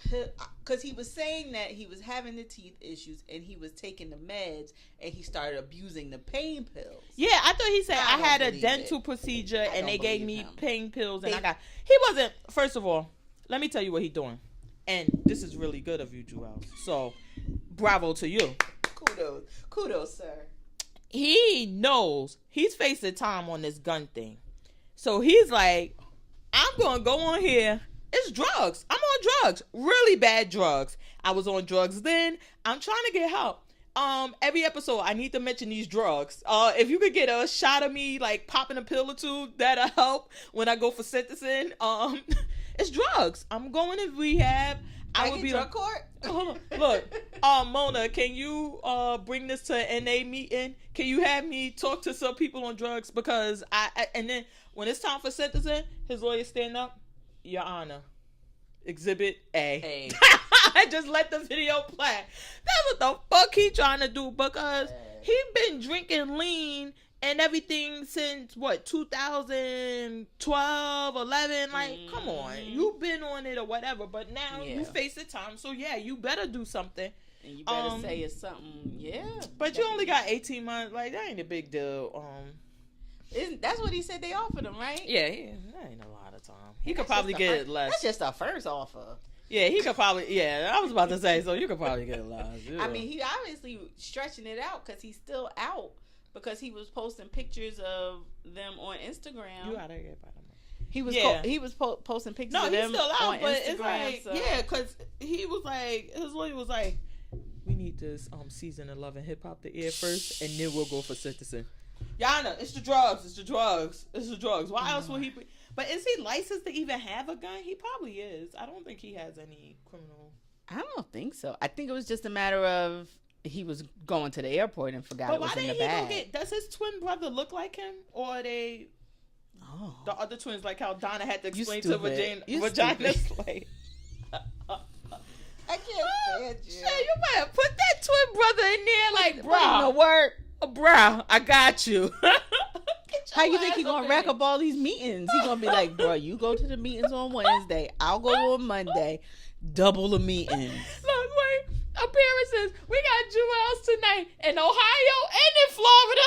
because he was saying that he was having the teeth issues and he was taking the meds and he started abusing the pain pills. Yeah, I thought he said I had a dental procedure and they gave me pain pills and he wasn't, first of all, let me tell you what he's doing. And this is really good of you, Jewel. So, bravo to you. Kudos, sir. He knows he's facing time on this gun thing. So he's like, I'm going to go on here. It's drugs. I'm on drugs. Really bad drugs. I was on drugs then. I'm trying to get help. Every episode I need to mention these drugs. If you could get a shot of me like popping a pill or two, that'll help when I go for sentencing. It's drugs. I'm going to rehab. I would be drug court. Look, Mona, can you bring this to an NA meeting? Can you have me talk to some people on drugs? Because and then when it's time for sentencing, his lawyer stand up. Your Honor, Exhibit A. I just let the video play. That's what the fuck he trying to do, because he been drinking lean and everything since what 2012, 11. Like, come on, you've been on it or whatever, but now you face the time, so yeah, you better do something. And you better say it's something, But you only got 18 months. Like, that ain't a big deal. That's what he said they offered him, right? Yeah, that ain't a lot of time. He could probably get less. That's just our first offer. Yeah, he could probably. Yeah, I was about to say, so you could probably get less. Yeah. I mean, he obviously stretching it out because he's still out because he was posting pictures of them on Instagram. You gotta get by them. He was posting pictures of them still out, on but Instagram. It's like, because he was like, his lawyer was like, we need this season of Love and Hip Hop to air first, and then we'll go for sentencing. Yana, it's the drugs. Why else would he? But is he licensed to even have a gun? He probably is. I don't think he has any criminal. I don't think so. I think it was just a matter of he was going to the airport and forgot it was in the bag. Does his twin brother look like him, or are they? Oh, the other twins, like how Donna had to explain to Vagina. Like, I can't stand you. Shit, you better put that twin brother in there, like, bro. Work. Bro, I got you. How you think he gonna rack up all these meetings? He gonna be like, bro, you go to the meetings on Wednesday, I'll go on Monday, double the meetings. Look, wait, appearances. We got juveniles tonight in Ohio and in Florida.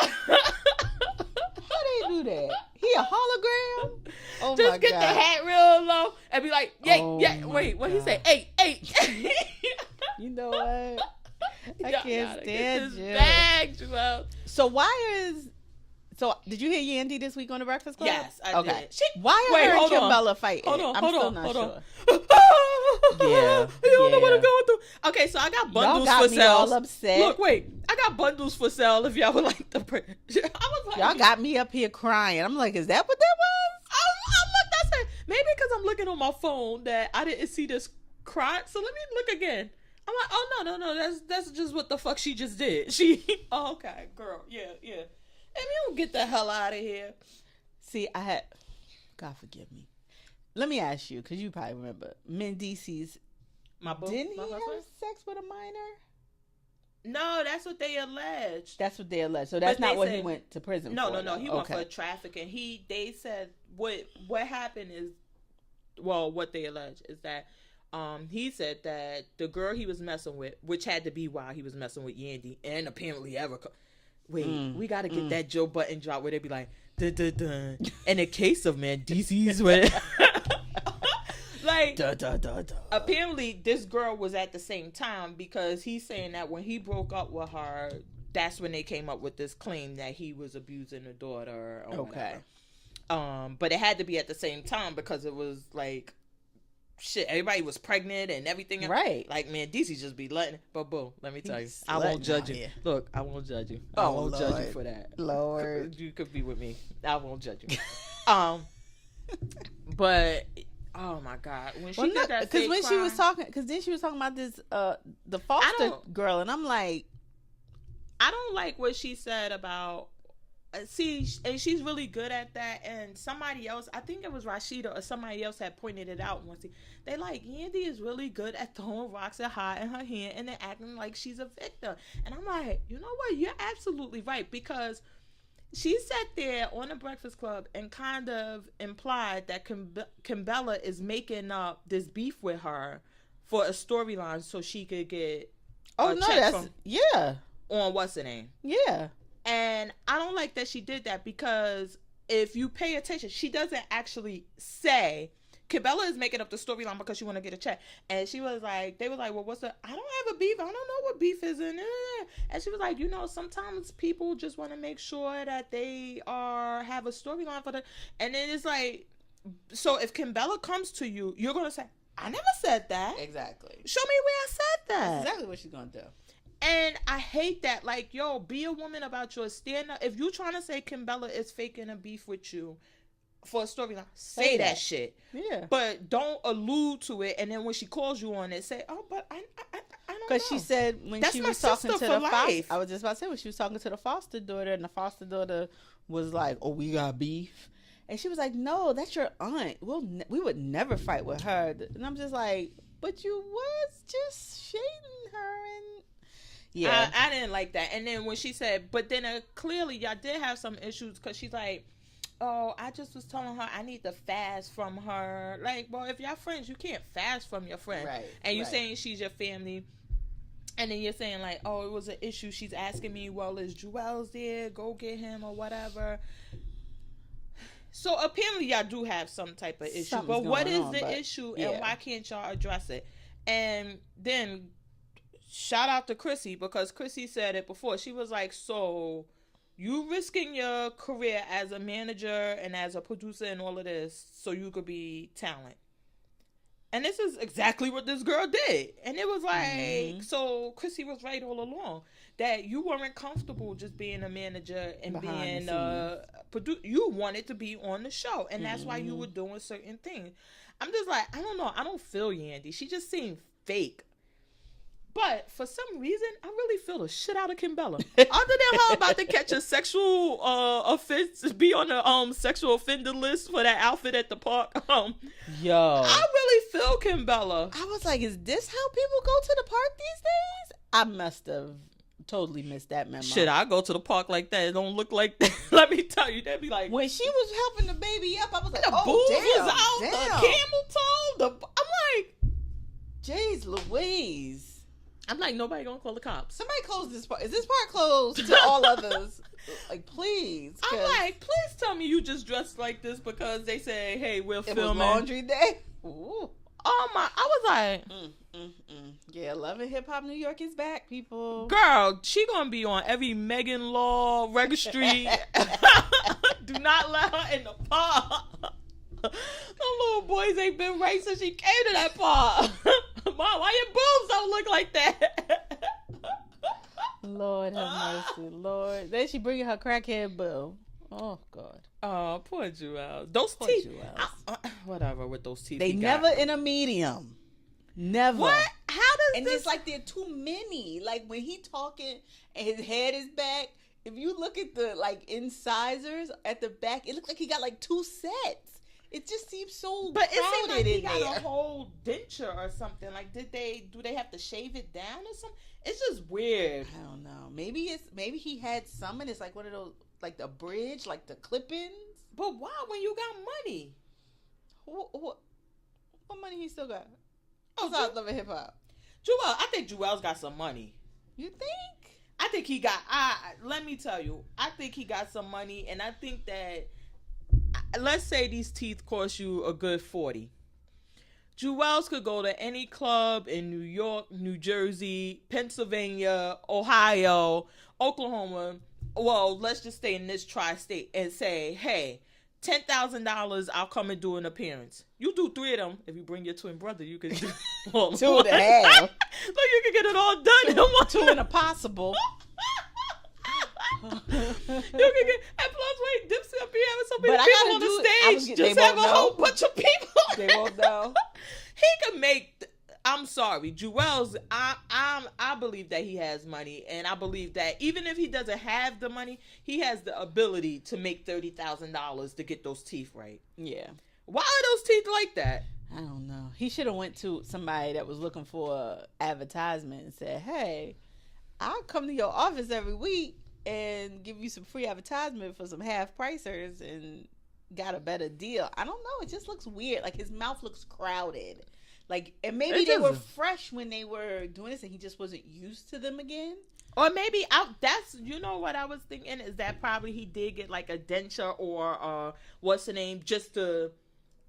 How they do that? He a hologram? Oh just my get God. the hat real low and be like, wait, what he say? Hey. You know what? I can't stand you. Bag, Joelle. So did you hear Yandy this week on the Breakfast Club? Yes, I did. Why are her and Kimbella fighting? Hold on. Sure. Yeah. You don't know what I'm going through. Okay, so I got bundles y'all got for me sale. All upset. Look, wait. I got bundles for sale if y'all would like the print. I was like, y'all got me up here crying. I'm like, is that what that was? I looked, I said, maybe because I'm looking on my phone that I didn't see this cry. So let me look again. I'm like, oh, no. That's just what the fuck she just did. Okay, girl. Yeah. And you don't get the hell out of here. See, God forgive me. Let me ask you, because you probably remember, Mendice's, didn't he have sex with a minor? No, that's what they alleged. So that's not what he went to prison for. No. He went for trafficking. They said what happened is, well, what they alleged is that he said that the girl he was messing with, which had to be while he was messing with Yandy, and apparently Erica. Wait, we got to get that Joe Button drop where they be like, dun, dun, dun. In the case of DC's with like, apparently this girl was at the same time, because he's saying that when he broke up with her, that's when they came up with this claim that he was abusing the daughter. Or whatever. But it had to be at the same time because it was like, shit, everybody was pregnant and everything. Right. Like, man, DC just be letting. But, boo, let me tell you. I won't judge you. Look, I won't judge you. I won't judge you for that. Lord. You could be with me. I won't judge you. But, oh, my God. When she did that because when she was talking, because then she was talking about this, the foster girl, and I'm like, I don't like what she said about, see, and she's really good at that. And somebody else, I think it was Rashida or somebody else, had pointed it out once. They like, Yandy is really good at throwing rocks and hiding her hand and then acting like she's a victim. And I'm like, you know what? You're absolutely right, because she sat there on the Breakfast Club and kind of implied that Kimbella is making up this beef with her for a storyline so she could get on what's her name? Yeah. And I don't like that she did that, because if you pay attention, she doesn't actually say, Kimbella is making up the storyline because she want to get a check. And she was like, they were like, well, I don't have a beef. I don't know what beef is in it. And she was like, sometimes people just want to make sure that they have a storyline for them. And then it's like, so if Kimbella comes to you, you're going to say, I never said that. Exactly. Show me where I said that. That's exactly what she's going to do. And I hate that. Like, yo, be a woman about your stand up. If you trying to say Kimbella is faking a beef with you for a storyline, say that shit. Yeah. But don't allude to it. And then when she calls you on it, say, oh, but I don't know. Because she said when she was talking to the foster, I was just about to say, when she was talking to the foster daughter, and the foster daughter was like, oh, we got beef. And she was like, no, that's your aunt. We would never fight with her. And I'm just like, but you was just shading her. And Yeah. I didn't like that. And then when she said, but then clearly y'all did have some issues because she's like, oh, I just was telling her I need to fast from her. Like, well, if y'all friends, you can't fast from your friend. Right. And you're saying she's your family. And then you're saying, like, oh, it was an issue. She's asking me, well, is Joel's there? Go get him or whatever. So apparently y'all do have some type of issue. But what is the issue and why can't y'all address it? And then shout out to Chrissy, because Chrissy said it before. She was like, so you risking your career as a manager and as a producer and all of this so you could be talent. And this is exactly what this girl did. And it was like, so Chrissy was right all along. That you weren't comfortable just being a manager and being a producer. You wanted to be on the show. And that's why you were doing certain things. I'm just like, I don't know. I don't feel Yandy. She just seemed fake. But for some reason, I really feel the shit out of Kimbella. Other than her about to catch a sexual offense, be on the sexual offender list for that outfit at the park. Yo, I really feel Kimbella. I was like, is this how people go to the park these days? I must have totally missed that memo. Shit, I go to the park like that. It don't look like that. Let me tell you, they'd be like, when she was helping the baby up, I was like, the boobs was out, the camel toe. I'm like, jeez Louise. I'm like, nobody gonna call the cops. Somebody close this part. Is this part closed to all others? Like, please. I'm like, please tell me you just dressed like this because they say, hey, we're filming. It was laundry day? Ooh. Oh my, I was like, yeah, Love and Hip Hop New York is back, people. Girl, she gonna be on every Megan Law registry. Do not let her in the park. Them little boys ain't been right since she came to that park. Mom, why your boobs don't look like that? Lord have mercy, Lord. Then she bringing her crackhead boo. Oh God. Oh, poor Joelle. Those poor teeth. Whatever with those teeth. They never in a medium. Never. What? How does and this? It's like they're too many. Like when he talking and his head is back. If you look at the like incisors at the back, it looks like he got like 2 sets. It just seems so but crowded it seems like he in got there. a whole denture or something. Like, do they have to shave it down or something? It's just weird. I don't know. Maybe he had some, and it's like one of those, like the bridge, like the clip-ins. But why when you got money? What money he still got? Oh, Love and Hip Hop. Joelle, I think Joelle's got some money. You think? I think he got. Let me tell you. I think he got some money, and I think that. Let's say these teeth cost you a good $40. Joelle's could go to any club in New York, New Jersey, Pennsylvania, Ohio, Oklahoma. Well, let's just stay in this tri-state and say, hey, $10,000, I'll come and do an appearance. You do 3 of them. If you bring your twin brother, you can do 2.5. So you can get it all done in one. 2 and a possible. You can get, and plus, wait, Dipsy up here having so many but people on the stage. Just have a whole bunch of people. They won't know. He could make. I'm sorry, Joelle's. I believe that he has money, and I believe that even if he doesn't have the money, he has the ability to make $30,000 to get those teeth right. Yeah. Why are those teeth like that? I don't know. He should have went to somebody that was looking for an advertisement and said, "Hey, I'll come to your office every week and give you some free advertisement for some half pricers and got a better deal." I don't know. It just looks weird. Like his mouth looks crowded. Like, and maybe they were fresh when they were doing this and he just wasn't used to them again. Or maybe that's, you know what I was thinking is that probably he did get like a denture or what's the name, just to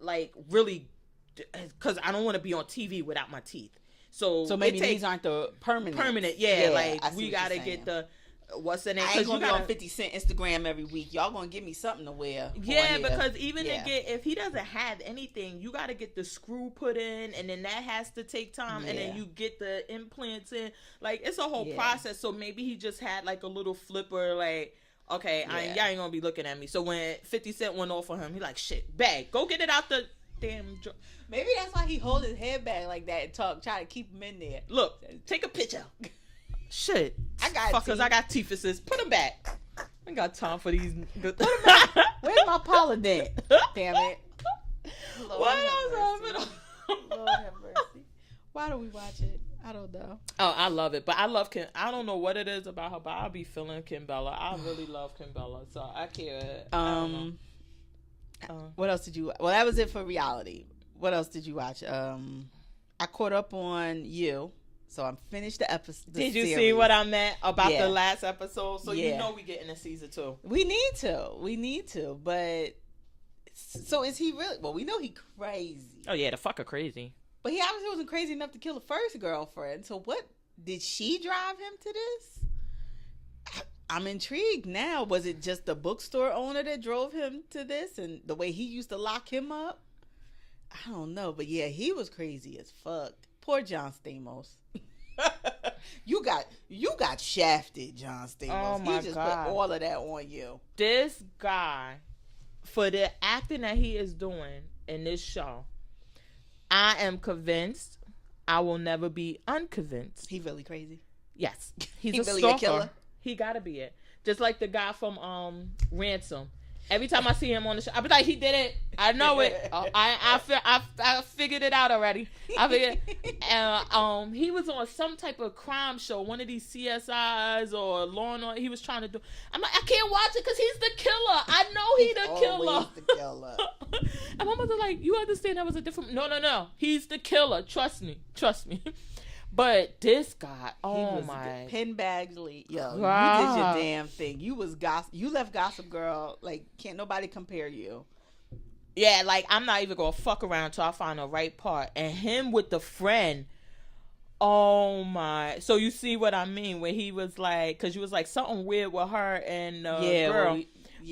like really, because I don't want to be on TV without my teeth. So maybe these aren't the permanent. Yeah, like we gotta get the what's the name? I ain't gonna be on 50 Cent Instagram every week. Y'all gonna give me something to wear. Yeah, because even to get, if he doesn't have anything, you gotta get the screw put in, and then that has to take time, and then you get the implants in. Like, it's a whole process. So maybe he just had like a little flipper, like, okay, y'all ain't gonna be looking at me. So when 50 Cent went off on him, he like, shit, bag, go get it out the damn. Maybe that's why he hold his head back like that and try to keep him in there. Look, take a picture. Shit. I got fuckers. I got teethuses. Put them back. I ain't got time for these. Put them back. Where's my Polydent? Damn it. Lord, what else happened? Lord have mercy. Why do we watch it? I don't know. Oh, I love it. But I love Kim. I don't know what it is about her, but I'll be feeling Kim Bella. I really love Kim Bella. So I can't. What else did you... Well, that was it for reality. What else did you watch? I caught up on You. So I'm finished the episode. Did you see what I meant about the last episode? So you know we get in a season 2. We need to. But so is he really? Well, we know he crazy. Oh yeah, the fucker crazy. But he obviously wasn't crazy enough to kill the first girlfriend. So what did she drive him to this? I'm intrigued now. Was it just the bookstore owner that drove him to this, and the way he used to lock him up? I don't know, but yeah, he was crazy as fuck. Poor John Stamos. You got shafted, John Stamos. Oh my he just God. put all of that on you. This guy, for the acting that he is doing in this show, I am convinced. I will never be unconvinced. He really crazy. Yes, he's He a really stalker. a killer? He gotta be it. Just like the guy from Ransom. Every time I see him on the show, I be like, he did it. I know it. I figured it out already. I figured it. And he was on some type of crime show, one of these CSIs or Law and Order. He was trying to do. I'm like, I can't watch it because he's the killer. I know he's the killer. The killer. And my mother like, you understand that was a different. No. He's the killer. Trust me. But this guy, oh my. Penn Badgley, yo, wow. You did your damn thing. You was You left Gossip Girl. Like, can't nobody compare you. Yeah, like, I'm not even gonna fuck around until I find the right part. And him with the friend, oh my. So you see what I mean? When he was like, because you was like something weird with her and girl.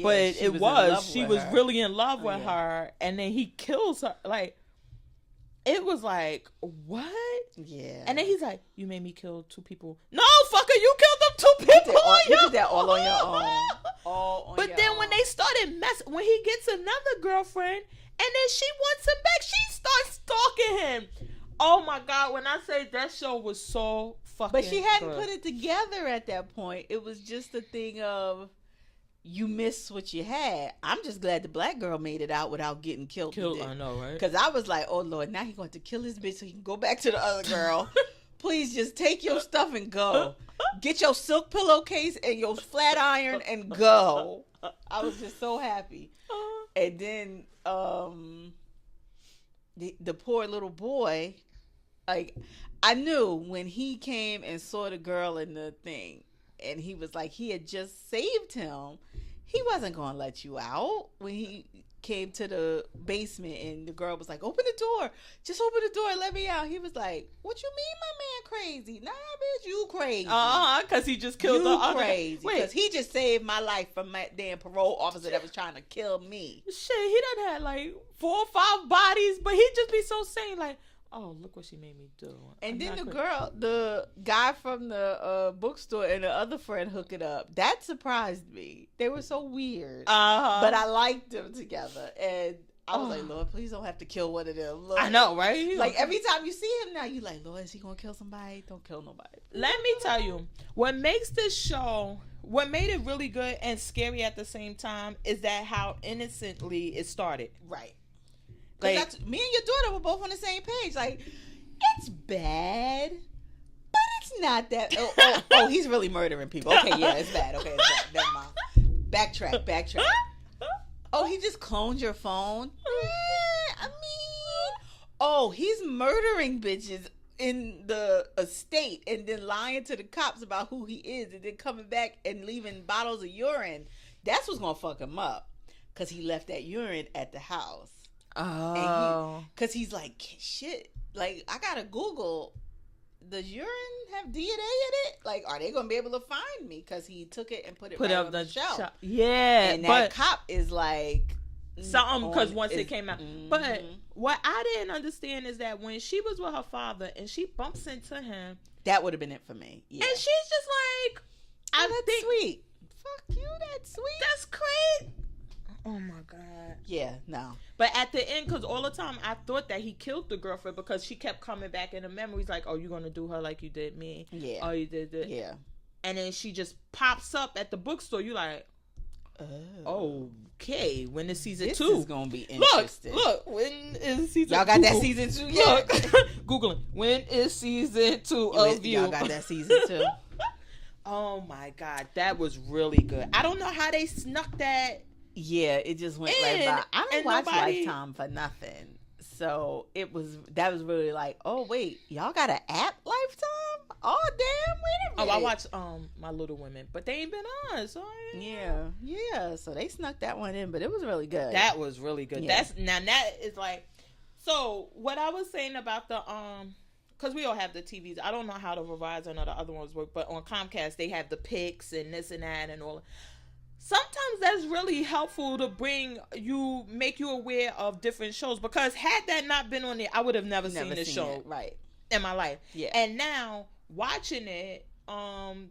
Well, but she was really in love with her. And then he kills her. Like, it was like, what? Yeah. And then he's like, you made me kill 2 people. No, fucker, you killed them 2 people. You did that all on your own. But then when they started messing, when he gets another girlfriend, and then she wants him back, she starts stalking him. Oh my God, when I say that show was so fucking But she hadn't good. put it together at that point. It was just a thing of, you miss what you had. I'm just glad the black girl made it out without getting killed. I know, right? Because I was like, oh Lord, now he's going to kill his bitch so he can go back to the other girl. Please just take your stuff and go. Get your silk pillowcase and your flat iron and go. I was just so happy. And then the poor little boy, like, I knew when he came and saw the girl in the thing, and he was like, he had just saved him. He wasn't going to let you out. When he came to the basement and the girl was like, open the door. Just open the door and let me out. He was like, what you mean my man crazy? Nah, bitch, you crazy. Because he just killed the other. Crazy. Because he just saved my life from that damn parole officer that was trying to kill me. Shit, he done had like 4 or 5 bodies, but he just be so sane, like, oh, look what she made me do. And then the guy from the bookstore and the other friend hook it up. That surprised me. They were so weird. But I liked them together. And I was like, Lord, please don't have to kill one of them. Lord. I know, right? Like, every time you see him now, you like, Lord, is he going to kill somebody? Don't kill nobody. Let me tell you, what makes this show, what made it really good and scary at the same time is that how innocently it started. Right. Like, me and your daughter were both on the same page. Like, it's bad, but it's not that. Oh, he's really murdering people. Okay, yeah, it's bad. Okay, it's bad. Never mind. Backtrack. Oh, he just cloned your phone? I mean, oh, he's murdering bitches in the estate and then lying to the cops about who he is and then coming back and leaving bottles of urine. That's what's going to fuck him up because he left that urine at the house. Oh. Because he's like, shit, like, I gotta Google, does urine have DNA in it? Like, are they gonna be able to find me? Because he took it and put it right on the shelf. Yeah. And that cop is like, something, because once it came out. But what I didn't understand is that when she was with her father and she bumps into him, that would have been it for me. Yeah. And she's just like, that's sweet. Fuck you, that's sweet. That's crazy. Oh my God. Yeah, no. But at the end, because all the time I thought that he killed the girlfriend because she kept coming back in the memories like, oh, you're going to do her like you did me. Yeah. Oh, you did this. Yeah. And then she just pops up at the bookstore. You like, Okay, when is season this 2? This is gonna be interesting. Look, when is season? Y'all got that season 2 yet? Look, Googling. When is season 2 of You? Y'all got that season 2. Oh my God, that was really good. I don't know how they snuck that. Yeah, it just went right by. I don't watch Lifetime for nothing, so that was really like, oh wait, y'all got an app Lifetime? Oh damn, wait a minute. Oh, I watched My Little Women, but they ain't been on. So yeah. So they snuck that one in, but it was really good. That was really good. Yeah. That is like. So what I was saying about the because we all have the TVs. I don't know how the Verizon or the other ones work, but on Comcast they have the pics and this and that and all. Sometimes that's really helpful to make you aware of different shows, because had that not been on there, I would have never seen this show in my life. Yeah. And now watching it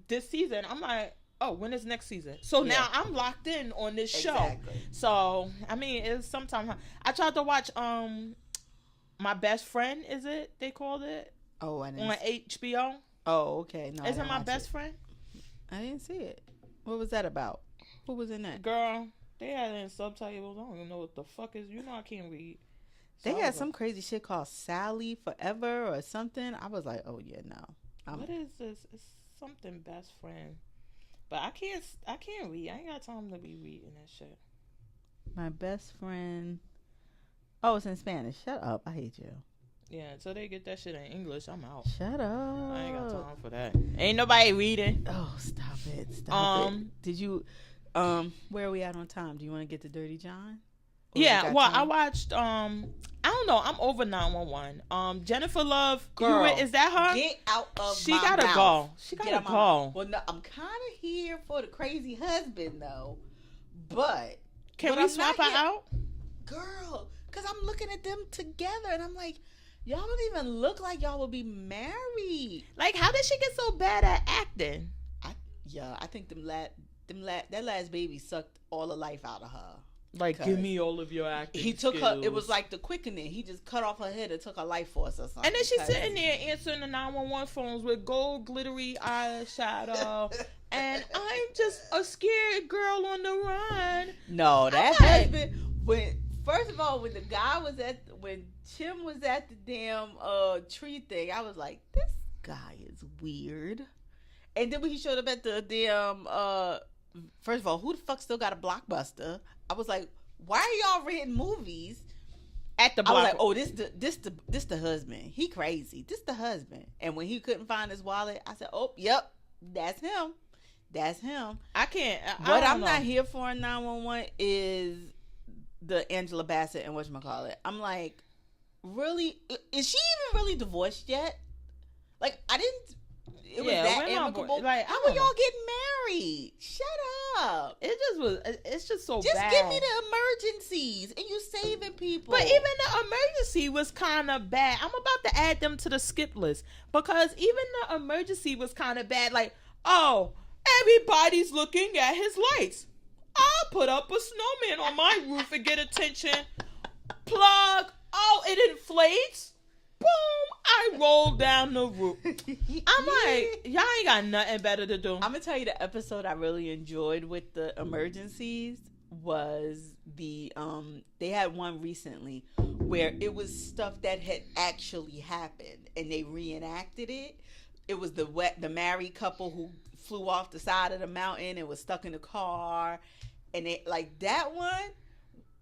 this season, I'm like, oh, when is next season? So now I'm locked in on this show. So I mean, it's sometimes I tried to watch My Best Friend. Is it they called it? Oh, I didn't on HBO. Oh, okay. No, is it My Best Friend? I didn't see it. What was that about? Who was in that? Girl, they had it in subtitles. I don't even know what the fuck is. You know I can't read. So they had some crazy shit called Sally Forever or something. I was like, oh yeah, no. What is this? It's something Best Friend. But I can't read. I ain't got time to be reading that shit. My Best Friend. Oh, it's in Spanish. Shut up. I hate you. Yeah, until they get that shit in English, I'm out. Shut up. I ain't got time for that. Ain't nobody reading. Oh, stop it. Stop it. Did you where are we at on time? Do you want to get to Dirty John? Yeah, well, I watched I don't know, I'm over 911. Jennifer Love, girl, is that her? Get out of she my gotta mouth. go. She gotta go. Well, no, I'm kind of here for the crazy husband though, but can we swap her out, girl? Because I'm looking at them together and I'm like, y'all don't even look like y'all will be married. Like, how did she get so bad at acting? I think that last baby sucked all the life out of her. Like, give me all of your acting. He took her. It was like the quickening. He just cut off her head and took her life force or something. And then she's sitting there answering the 911 phones with gold glittery eyeshadow, and I'm just a scared girl on the run. No, that husband. First of all, when Tim was at the damn tree thing, I was like, this guy is weird. And then when he showed up at the damn first of all, who the fuck still got a Blockbuster? I was like, why are y'all renting movies at the Blockbuster? I was like, oh, this the husband. He crazy. This the husband. And when he couldn't find his wallet, I said, oh, yep, that's him. That's him. I'm not here for in 911 is the Angela Bassett and whatchamacallit. I'm like, really? Is she even really divorced yet? Like, it was that amicable. Like, how are y'all getting married? Shut up. It's just so just bad. Just give me the emergencies and you saving people. But even the emergency was kind of bad. I'm about to add them to the skip list, because even the emergency was kind of bad. Like, oh, everybody's looking at his lights. I'll put up a snowman on my roof and get attention. Plug. Oh, it inflates. Boom! I rolled down the roof. I'm like, y'all ain't got nothing better to do. I'm gonna tell you the episode I really enjoyed with the emergencies was the they had one recently where it was stuff that had actually happened and they reenacted it. It was the married couple who flew off the side of the mountain and was stuck in the car, and they like that one.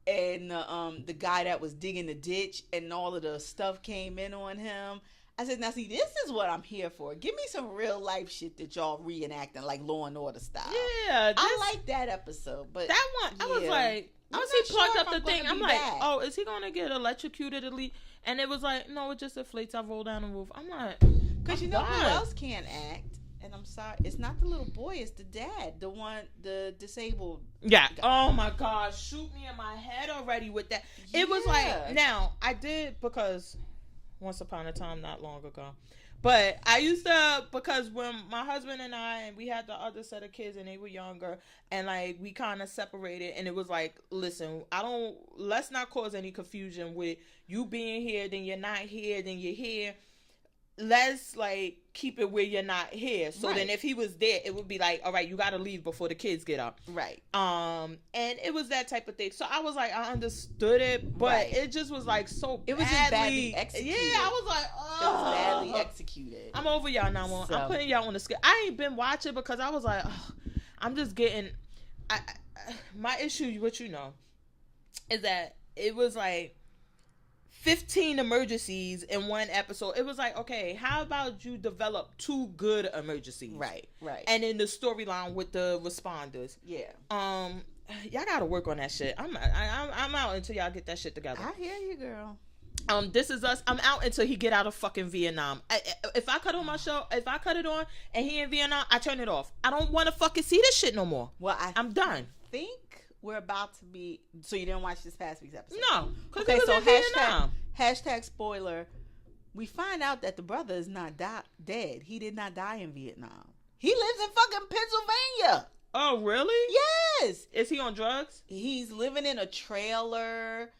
And the guy that was digging the ditch and all of the stuff came in on him. I said, now see, this is what I'm here for. Give me some real life shit that y'all reenacting like Law and Order style. Yeah. I like that episode. But that one, I was like, once he plugged up the thing, I'm like, oh, is he going to get electrocuted at least? And it was like, no, it just inflates. I roll down the roof. I'm like, because you know who else can't act? And I'm sorry, it's not the little boy, it's the dad, the disabled. Yeah. Oh my God, shoot me in my head already with that. Yeah. It was like, now I did, because once upon a time, not long ago, but I used to, because when my husband and we had the other set of kids and they were younger, and like we kind of separated, and it was like, listen, let's not cause any confusion with you being here, then you're not here, then you're here. let's like keep it where you're not here. So Right. then if he was there, it would be like, all right, you got to leave before the kids get up. Right. And it was that type of thing. So I was like, I understood it, but Right. it just was like so It was just badly executed. Yeah, I was like, It was badly executed. I'm over y'all now. So. I'm putting y'all on the scale. I ain't been watching because I was like, I'm just getting. My issue, what you know, is that it was like 15 emergencies in one episode. It was like, okay, how about you develop 2 good emergencies? Right. And in the storyline with the responders. Yeah. Y'all gotta work on that shit. I'm out until y'all get that shit together. I hear you, girl. This Is Us. I'm out until he get out of fucking Vietnam. If I cut on my show, if I cut it on and he in Vietnam, I turn it off. I don't want to fucking see this shit no more. Well, I'm done. I think we're about to be. So you didn't watch this past week's episode? No. Okay, he was so in Vietnam. hashtag spoiler. We find out that the brother is not dead. He did not die in Vietnam. He lives in fucking Pennsylvania. Oh, really? Yes. Is he on drugs? He's living in a trailer,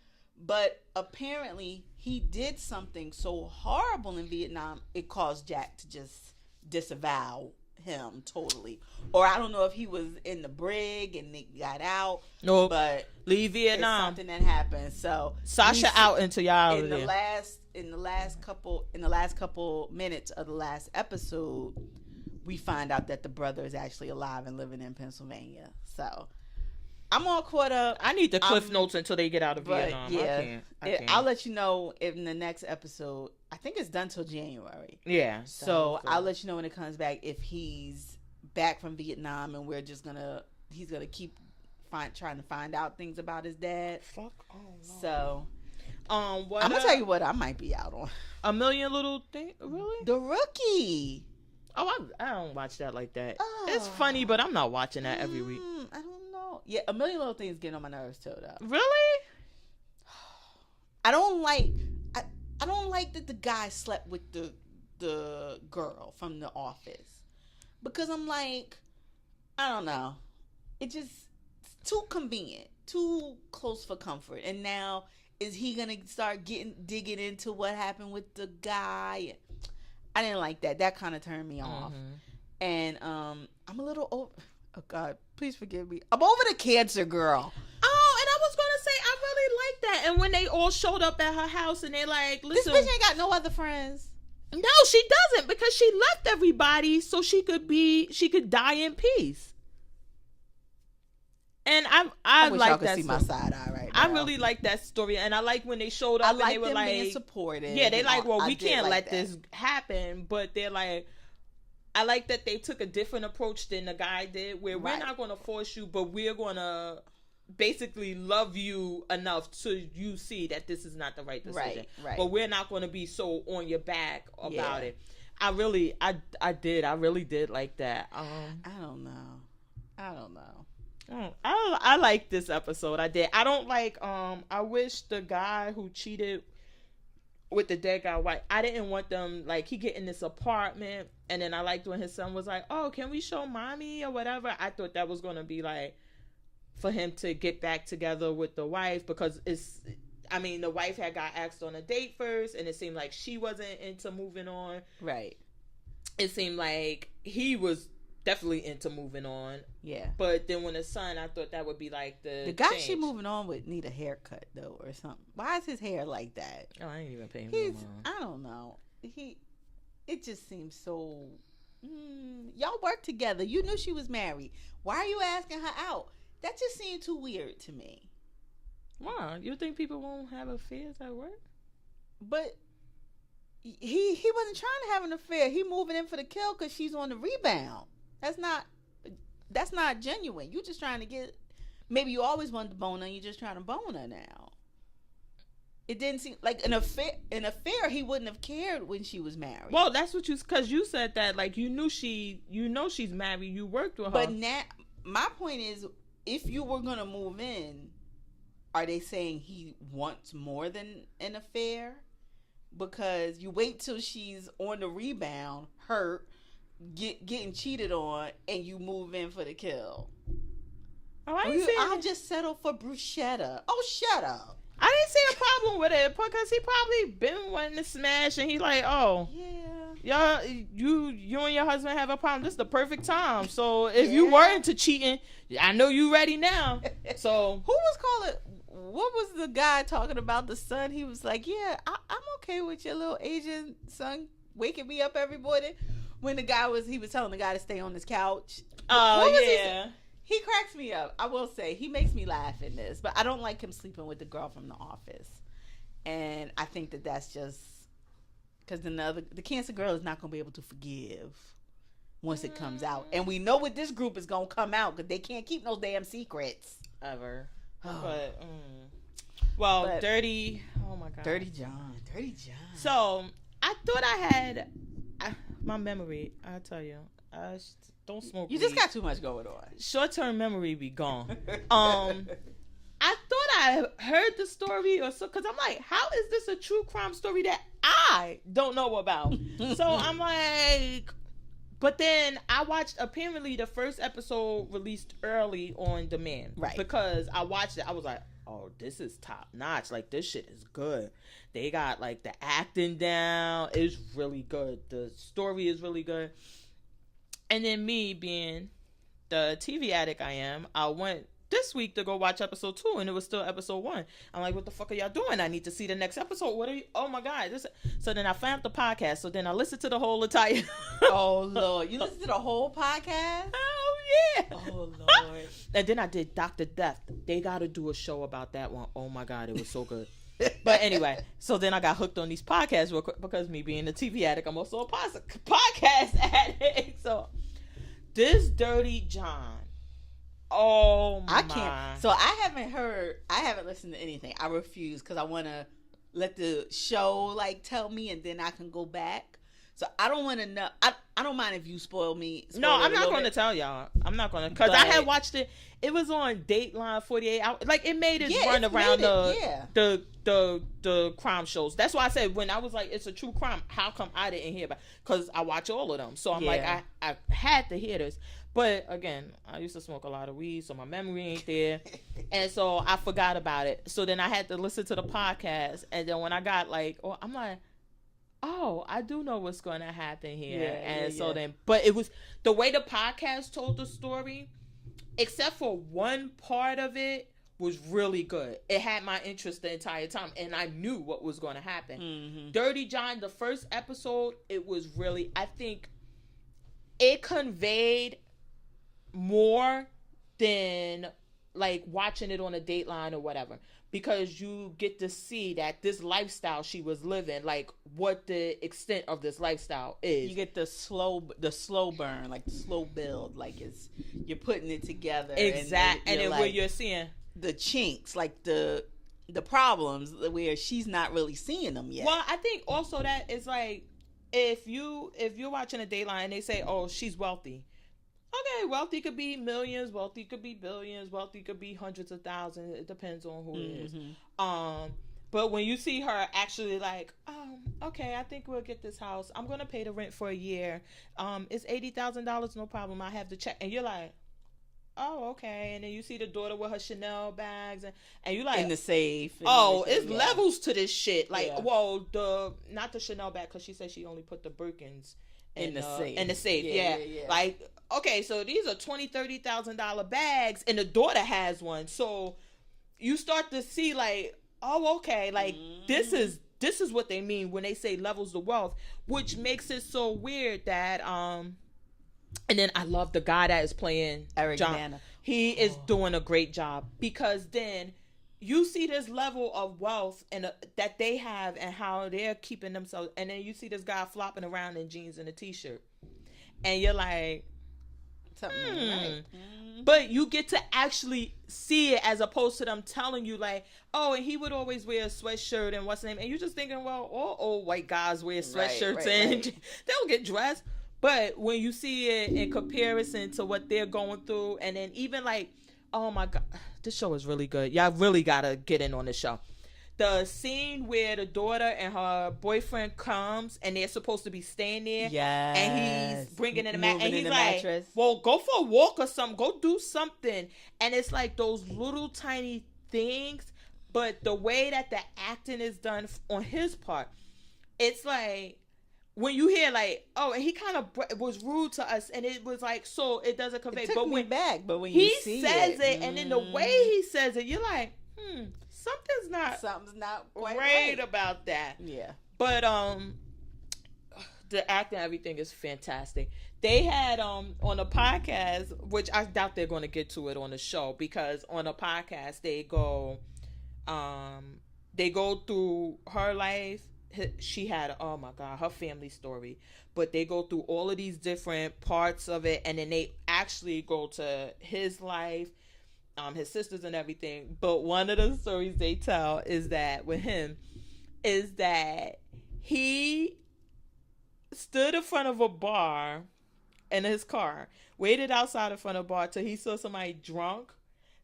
but apparently he did something so horrible in Vietnam, it caused Jack to just disavow him totally. Or I don't know if he was in the brig and they got out. No, but leave Vietnam. It's something that happened. So Sasha out until y'all in the last couple minutes of the last episode, we find out that the brother is actually alive and living in Pennsylvania. So I'm all caught up. I need the cliff notes until they get out of Vietnam. Yeah, I can't. I'll let you know in the next episode. I think it's done till January. Yeah. So I'll let you know when it comes back if he's back from Vietnam and he's gonna keep trying to find out things about his dad. Fuck. Oh no. So I'm gonna tell you what I might be out on. A Million Little Things. Really? The Rookie. Oh, I don't watch that like that. Oh. It's funny, but I'm not watching that every week. I don't know. Yeah, A Million Little Things getting on my nerves too, though. Really? I don't like that the guy slept with the girl from The Office, because I'm like, I don't know. It's too convenient, too close for comfort. And now is he gonna start digging into what happened with the guy? I didn't like that. That kind of turned me off. And I'm a little over. Oh God, please forgive me. I'm over the cancer girl. Oh, and I was gonna say I really like that. And when they all showed up at her house and they like, listen, this bitch ain't got no other friends. No, she doesn't, because she left everybody so she could die in peace. And I wish like y'all could that see story. my side eye right now. I really like that story, and I like when they showed up and they were them like being supportive. Yeah, they like, well, we can't like let that. this happen, but they're like, I like that they took a different approach than the guy did, where we're not going to force you, but we're going to basically love you enough so you see that this is not the right decision. Right. But we're not going to be so on your back about it. I really did like that. I don't know. I like this episode. I did. I don't like. I wish the guy who cheated with the dead guy wife, I didn't want them, like, he get in this apartment, and then I liked when his son was like, oh, can we show mommy or whatever. I thought that was gonna be like for him to get back together with the wife, because the wife had got asked on a date first, and it seemed like she wasn't into moving on. Right. It seemed like he was definitely into moving on. Yeah. But then when the son, I thought that would be like the guy change. she moving on with need a haircut though, or something. Why is his hair like that? Oh, I ain't even paying him. I don't know. It just seems so. Y'all work together. You knew she was married. Why are you asking her out? That just seemed too weird to me. Why? You think people won't have affairs at work? But he wasn't trying to have an affair. He moving in for the kill because she's on the rebound. That's not genuine. You just trying to get. Maybe you always wanted to bone her. You just trying to bone her now. It didn't seem like an affair. An affair, he wouldn't have cared when she was married. Well, that's what because you said that, like, she's married. You worked with her. But now, my point is, if you were gonna move in, are they saying he wants more than an affair? Because you wait till she's on the rebound, hurt, getting cheated on, and you move in for the kill. Oh, I just settled for bruschetta. Oh, shut up. I didn't see a problem with it because he probably been wanting to smash, and he like, oh. Yeah. y'all, you and your husband have a problem. This is the perfect time. So if you were into cheating, I know you ready now. So who was calling? What was the guy talking about the son? He was like, "Yeah, I'm okay with your little Asian son waking me up every morning." When he was telling the guy to stay on his couch. Oh yeah. He cracks me up. I will say he makes me laugh in this, but I don't like him sleeping with the girl from The Office, and I think that's just because the cancer girl is not gonna be able to forgive once it comes out, and we know what this group is gonna come out because they can't keep no damn secrets ever. But Dirty. Oh my God. Dirty John. So I thought I had my memory. I tell you, don't smoke. You just got too much going on. Short-term memory be gone. I thought I heard the story or so, because I'm like, how is this a true crime story that I don't know about? So I'm like, but then I watched, apparently the first episode released early on demand. Right. Because I watched it, I was like, oh, this is top notch. Like, this shit is good. They got, like, the acting down. It's really good. The story is really good. And then me being the TV addict I am, I went this week to go watch episode 2, and it was still episode 1. I'm like, what the fuck are y'all doing? I need to see the next episode. What are you? Oh my God. So then I found the podcast. So then I listened to the whole entire. Oh Lord. You listened to the whole podcast? Oh yeah. Oh Lord. And then I did Dr. Death. They got to do a show about that one. Oh my God. It was so good. But anyway, so then I got hooked on these podcasts real quick because me being a TV addict, I'm also a podcast addict. So this Dirty John. Oh my. I can't. So I haven't listened to anything. I refuse because I want to let the show like tell me and then I can go back. So I don't want to know. I don't mind if you spoil me. No, I'm not going to tell y'all. I'm not going to, because I had watched it. It was on Dateline 48 Hours. Like, it made its run around the crime shows. That's why I said, when I was like, it's a true crime, how come I didn't hear about it? Because I watch all of them. So I'm like, I had to hear this. But again, I used to smoke a lot of weed, so my memory ain't there. And so I forgot about it. So then I had to listen to the podcast. And then when I got like, I'm like, oh, I do know what's going to happen here. Then, but it was the way the podcast told the story, except for one part of it, was really good. It had my interest the entire time, and I knew what was going to happen. Mm-hmm. Dirty John, the first episode, it was really, I think it conveyed more than like watching it on a Dateline or whatever, because you get to see that this lifestyle she was living, like what the extent of this lifestyle is. You get the slow burn, like the slow build, like you're putting it together. Exactly. And then like, where you're seeing the chinks, like the problems where she's not really seeing them yet. Well, I think also that is like, if you're watching a Dateline and they say, oh, she's wealthy. Okay, wealthy could be millions, wealthy could be billions, wealthy could be hundreds of thousands. It depends on who it is. But when you see her actually like, okay, I think we'll get this house. I'm gonna pay the rent for a year. It's $80,000, no problem. I have the check, and you're like, oh, okay. And then you see the daughter with her Chanel bags, and you like in the safe. Oh, it's levels to this shit. Like, well, not the Chanel bag, because she said she only put the Birkins in the safe. In the safe, yeah. Like, okay, so these are $20,000-$30,000 bags, and the daughter has one. So you start to see like, oh, okay, like this is what they mean when they say levels of wealth, which makes it so weird that and then I love the guy that is playing Eric John. Bana. He is doing a great job, because then you see this level of wealth and that they have and how they're keeping themselves, and then you see this guy flopping around in jeans and a t-shirt, and you're like, something right. But you get to actually see it, as opposed to them telling you like, oh, and he would always wear a sweatshirt and what's the name, and you're just thinking, well, all old white guys wear sweatshirts and they don't get dressed. But when you see it in comparison to what they're going through, and then even like, oh my God, this show is really good. Y'all really gotta get in on this show. The scene where the daughter and her boyfriend comes and they're supposed to be staying there. Yes. And he's bringing in the mattress. And he's like, mattress. well, go for a walk or something. Go do something. And it's like those little tiny things. But the way that the acting is done on his part, it's like, when you hear like, oh, and he kind of was rude to us, and it was like, so it doesn't convey. It took but me when back, but when you he see says it, and in the way he says it, you're like, something's not quite right right about that. Yeah. But the acting, everything is fantastic. They had on a podcast, which I doubt they're going to get to it on the show, because on a podcast they go through her life. She had, oh my God, her family story, but they go through all of these different parts of it, and then they actually go to his life, his sisters and everything. But one of the stories they tell is that with him is that he stood in front of a bar in his car, waited outside in front of a bar till he saw somebody drunk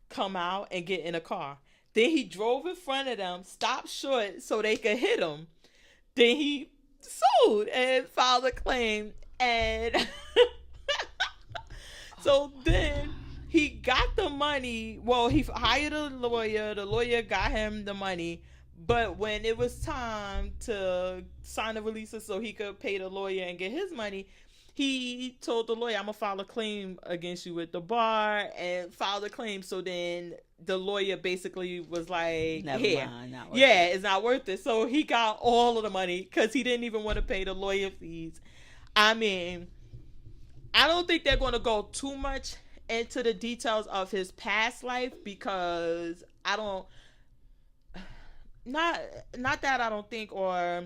come out and get in a car. Then he drove in front of them, stopped short so they could hit him. Then he sued and filed a claim. And so then he got the money. Well, he hired a lawyer. The lawyer got him the money. But when it was time to sign the releases so he could pay the lawyer and get his money, he told the lawyer, I'm going to file a claim against you with the bar, and filed a claim. So then the lawyer basically was like, never here. mind, not worth yeah, it. it's not worth it. So he got all of the money because he didn't even want to pay the lawyer fees. I mean, I don't think they're going to go too much into the details of his past life, because I don't, not that I don't think, or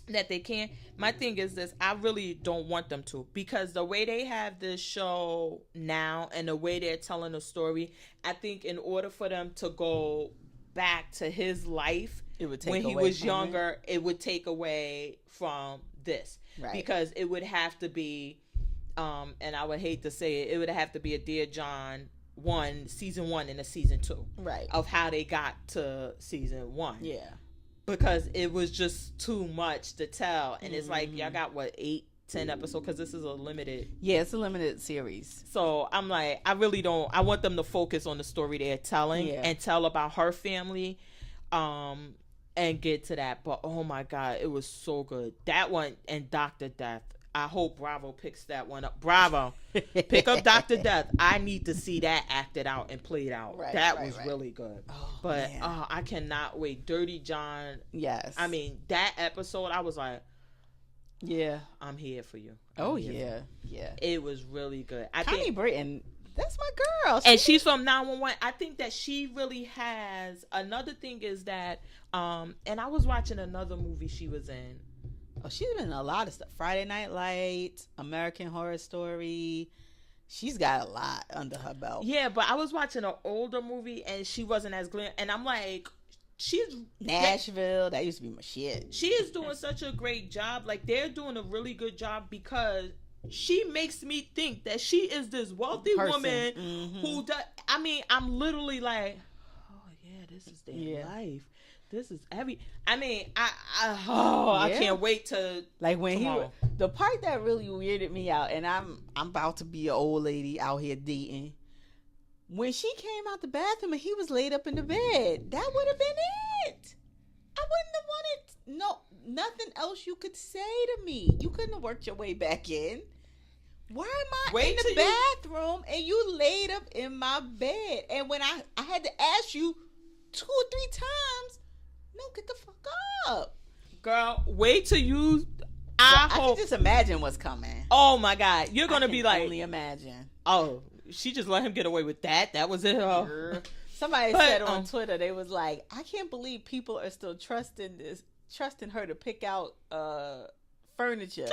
that they can't. My thing is this: I really don't want them to, because the way they have this show now and the way they're telling the story, I think in order for them to go back to his life when he was younger, it would take away from this, right? Because it would have to be, and I would hate to say it, it would have to be a Dear John season 1 and a season 2, right? Of how they got to season 1, yeah. Because it was just too much to tell. And it's like, y'all got what, 8-10 episodes? Because this is a limited. Yeah, it's a limited series. So I'm like, I really don't. I want them to focus on the story they're telling and tell about her family, and get to that. But oh my God, it was so good. That one and Dr. Death. I hope Bravo picks that one up. Bravo, pick up Dr. Death. I need to see that acted out and played out. Right, that was really good. Oh, but I cannot wait. Dirty John. Yes. I mean, that episode, I was like, yeah, I'm here for you. Yeah. It was really good. Connie Britton, that's my girl. And she's from 911. I think that she really has. Another thing is that, and I was watching another movie she was in. Oh, she's been in a lot of stuff. Friday Night Lights, American Horror Story. She's got a lot under her belt. Yeah, but I was watching an older movie and she wasn't as glam. And I'm like, she's Nashville. That used to be my shit. She is doing such a great job. Like, they're doing a really good job, because she makes me think that she is this wealthy woman who does. I mean, I'm literally like, oh yeah, this is their life. This is heavy. I mean, I can't wait to, like, when tomorrow. the part that really weirded me out, and I'm about to be an old lady out here dating. When she came out the bathroom and he was laid up in the bed, that would have been it. I wouldn't have wanted nothing else you could say to me. You couldn't have worked your way back in. Why am I in the bathroom and you laid up in my bed? And when I had to ask you 2 or 3 times. No, get the fuck up. Girl, wait till you... I can just imagine what's coming. Oh my God. You're going to be like... only imagine. Oh, she just let him get away with that? That was it? Oh. Somebody said on Twitter, they was like, I can't believe people are still trusting her to pick out furniture.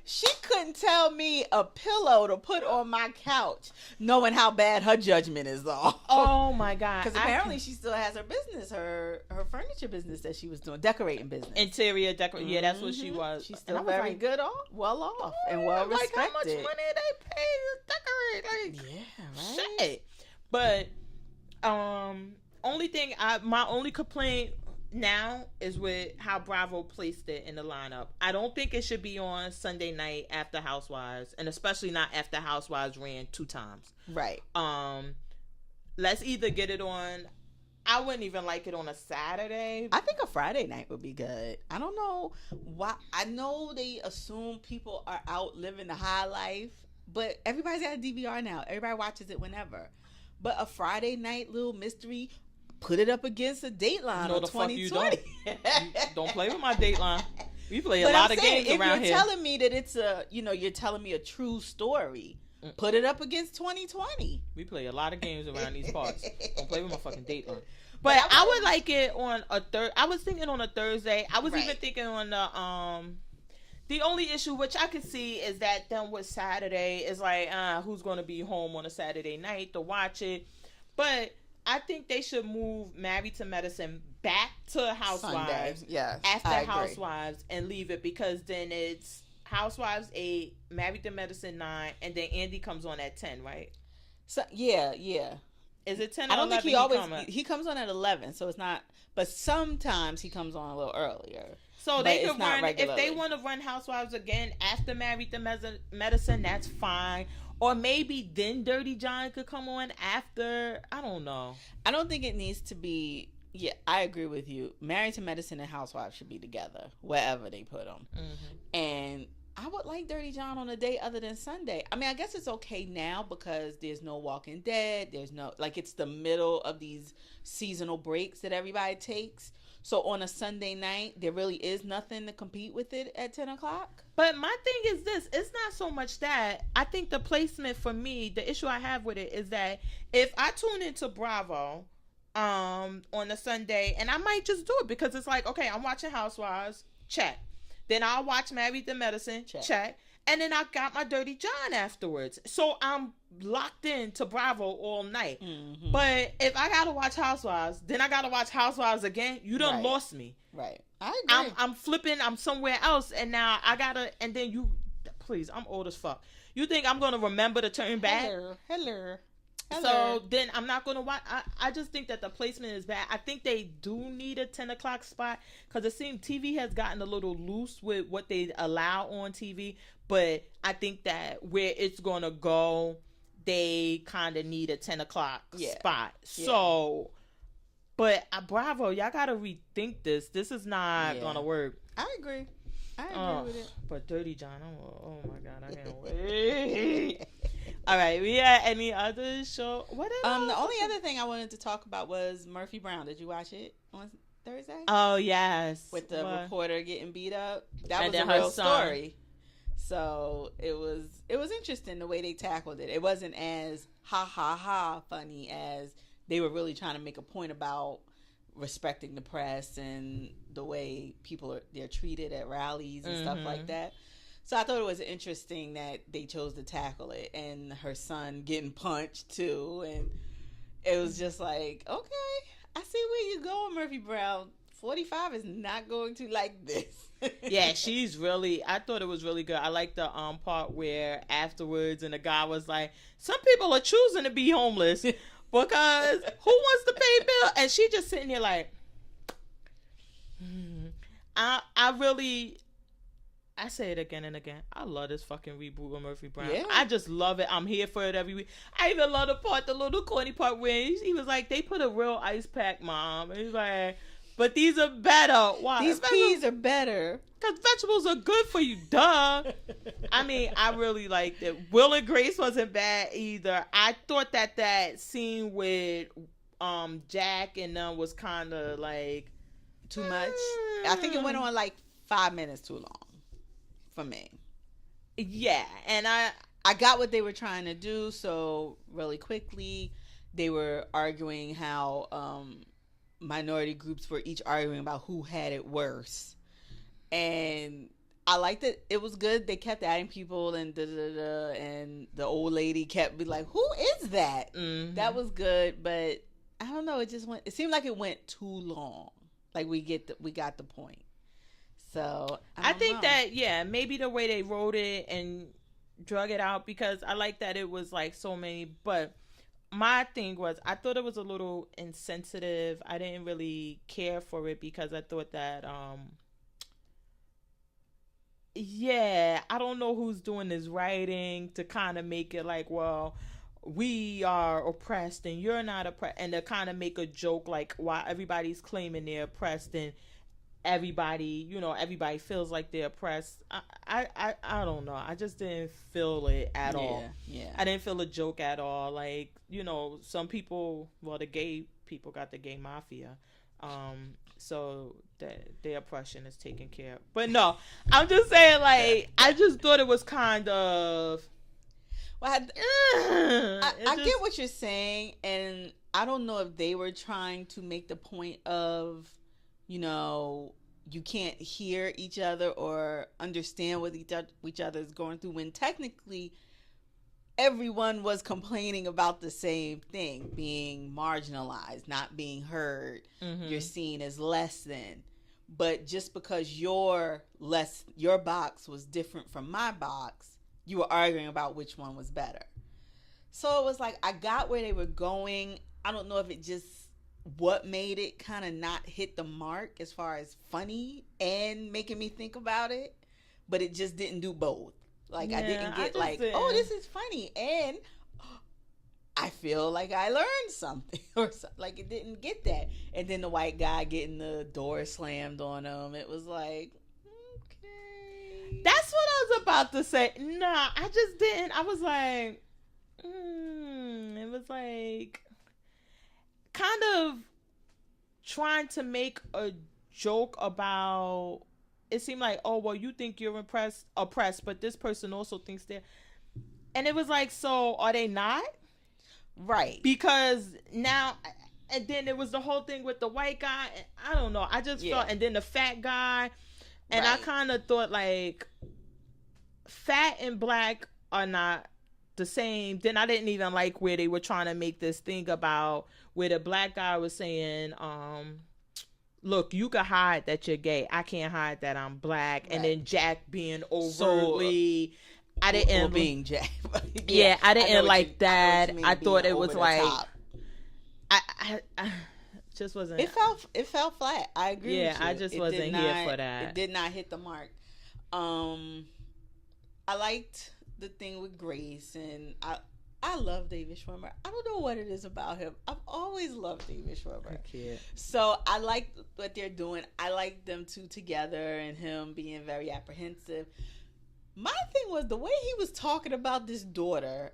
She couldn't tell me a pillow to put on my couch, knowing how bad her judgment is though. Oh my God. Because apparently she still has her business, her furniture business that she was doing, decorating business. Interior decorating. Yeah, that's what she was. She's still very good well off and well respected. Like, how much money they pay to decorate? Like, yeah, right. Shit. But my only complaint now is with how Bravo placed it in the lineup. I don't think it should be on Sunday night after Housewives, and especially not after Housewives ran 2 times. Right. Let's either get it on I wouldn't even like it on a Saturday. I think a Friday night would be good. I don't know why. I know they assume people are out living the high life, but everybody's got a DVR now. Everybody watches it whenever. But a Friday night little mystery, put it up against a Dateline No, on the fuck 2020. you don't. Don't play with my Dateline. We play a lot of games around here. If you're telling me that it's you're telling me a true story, put it up against 2020. We play a lot of games around these parts. Don't play with my fucking Dateline. But I would like it on a I was thinking on a Thursday. I was even thinking on the only issue which I could see is that then with Saturday is like who's going to be home on a Saturday night to watch it. But I think they should move Married to Medicine back to Housewives. Yes, after Housewives and leave it, because then it's Housewives 8, Married to Medicine 9, and then Andy comes on at 10, right? So yeah. Is it 10 or 11? I don't think he comes on at 11, so it's not. But sometimes he comes on a little earlier. So they could run if they want to run Housewives again after Married to Medicine. That's fine. Or maybe then Dirty John could come on after. I don't know. I don't think it needs to be. Yeah, I agree with you. Married to Medicine and Housewives should be together wherever they put them. Mm-hmm. And I would like Dirty John on a day other than Sunday. I mean, I guess it's okay now because there's no Walking Dead. There's no, it's the middle of these seasonal breaks that everybody takes. So on a Sunday night, there really is nothing to compete with it at 10 o'clock. But my thing is this. It's not so much that. I think the placement for me, the issue I have with it is that if I tune into Bravo on a Sunday, and I might just do it because it's like, okay, I'm watching Housewives, check. Then I'll watch Married to Medicine, check. And then I got my Dirty John afterwards. So I'm locked in to Bravo all night. Mm-hmm. But if I got to watch Housewives, then I got to watch Housewives again. You done lost me. Right. I agree. I'm flipping. I'm somewhere else. And now I got to, and then you, please, I'm old as fuck. You think I'm going to remember to turn back? Hello. So then I'm not going to watch. I just think that the placement is bad. I think they do need a 10 o'clock spot because it seems TV has gotten a little loose with what they allow on TV. But I think that where it's going to go, they kind of need a 10 o'clock spot. Yeah. So, but Bravo, y'all got to rethink this. This is not going to work. I agree. I agree with it. But Dirty John, oh my God, I can't wait. All right, we had any other show? What else? The only other thing I wanted to talk about was Murphy Brown. Did you watch it on Thursday? Oh yes, with the reporter getting beat up. That was a real story. So it was interesting the way they tackled it. It wasn't as ha funny as they were really trying to make a point about respecting the press and the way they're treated at rallies and stuff like that. So I thought it was interesting that they chose to tackle it, and her son getting punched too, and it was just like, okay, I see where you're going, Murphy Brown. 45 is not going to like this. Yeah, I thought it was really good. I like the part where afterwards, and the guy was like, some people are choosing to be homeless because who wants to pay bill? And she just sitting there like, I say it again and again. I love this fucking reboot of Murphy Brown. Yeah. I just love it. I'm here for it every week. I even love the little corny part where he was like, they put a real ice pack, Mom. And he's like, but these are better. Why? These peas are better. Because vegetables are good for you, duh. I mean, I really liked it. Will and Grace wasn't bad either. I thought that scene with Jack and them was kind of like too much. I think it went on like 5 minutes too long for me. Yeah, and I got what they were trying to do. So really quickly, they were arguing how minority groups were each arguing about who had it worse. And I liked it. It was good. They kept adding people and and the old lady kept be like, who is that? Mm-hmm. That was good, but I don't know. It seemed like it went too long. Like we got the point. So I think that maybe the way they wrote it and drug it out, because I like that it was like so many, but my thing was, I thought it was a little insensitive. I didn't really care for it because I thought that, I don't know who's doing this writing to kind of make it like, well, we are oppressed and you're not oppressed, and to kind of make a joke like why everybody's claiming they're oppressed and everybody, everybody feels like they're oppressed. I don't know. I just didn't feel it at all. Yeah. I didn't feel a joke at all. Like, some people, well, the gay people got the gay mafia. So their oppression is taken care of. But no, I'm just saying, like, I just thought it was kind of... Well, I get what you're saying, and I don't know if they were trying to make the point of, you can't hear each other or understand what each other is going through, when technically everyone was complaining about the same thing, being marginalized, not being heard. Mm-hmm. You're seen as less than. But just because your box was different from my box, you were arguing about which one was better. So it was like, I got where they were going. I don't know if it just, what made it kind of not hit the mark as far as funny and making me think about it, but it just didn't do both. Like, I didn't get oh, this is funny, and I feel like I learned something, or something. Like, it didn't get that. And then the white guy getting the door slammed on him, it was like, okay. That's what I was about to say. Nah, I just didn't. I was like, it was like kind of trying to make a joke about, it seemed like, oh, well, you think you're oppressed, but this person also thinks they're, and it was like, so are they not? Right. Because now, and then it was the whole thing with the white guy, and I don't know, I just felt, and then the fat guy, and I kind of thought, like, fat and black are not the same. Then I didn't even like where they were trying to make this thing about where the black guy was saying, look, you can hide that you're gay, I can't hide that I'm black. Right. And then Jack being overtly, I didn't, being Jack. I didn't like that. I thought it was like, I just wasn't. It fell flat. I agree. Yeah, with you. I just wasn't here for that. It did not hit the mark. I liked the thing with Grace, and I love David Schwimmer. I don't know what it is about him. I've always loved David Schwimmer. Okay. So I like what they're doing. I like them two together and him being very apprehensive. My thing was the way he was talking about this daughter.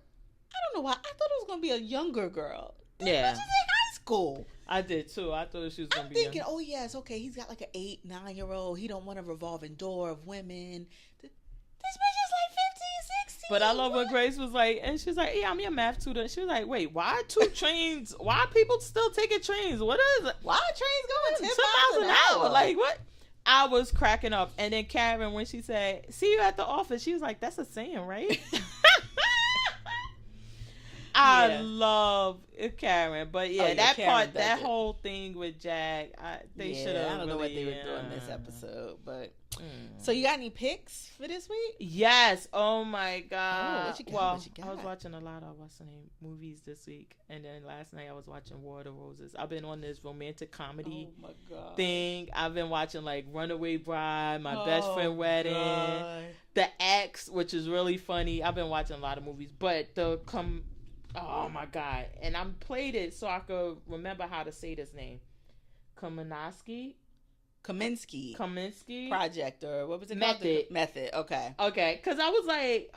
I don't know why. I thought it was going to be a younger girl. Yeah. She's in high school. I did too. I thought she was going to be I'm thinking, oh yeah, it's okay. He's got like an 8-9-year-old. He don't want a revolving door of women. This bitch is like 15, 16. But I love when Grace was like, and she's like, yeah, I'm your math tutor. She was like, wait, why trains? Why are people still taking trains? What is it? Why are trains going 10 miles an hour? Like, what? I was cracking up. And then Karen, when she said, see you at the office, she was like, that's a saying, right? I love Karen. But that part, that whole thing with Jack, they should have. I don't know what they were doing this episode, but. So you got any picks for this week? Yes. Oh my god. What you got? Well, I was watching a lot of movies this week, and then last night I was watching War of the Roses. I've been on this romantic comedy thing. I've been watching like Runaway Bride, My Best Friend Wedding, The Ex, which is really funny. I've been watching a lot of movies, but oh my god! And I played it so I could remember how to say this name. Kaminsky Project, or what was it Method. called? Method. Okay, because I was like,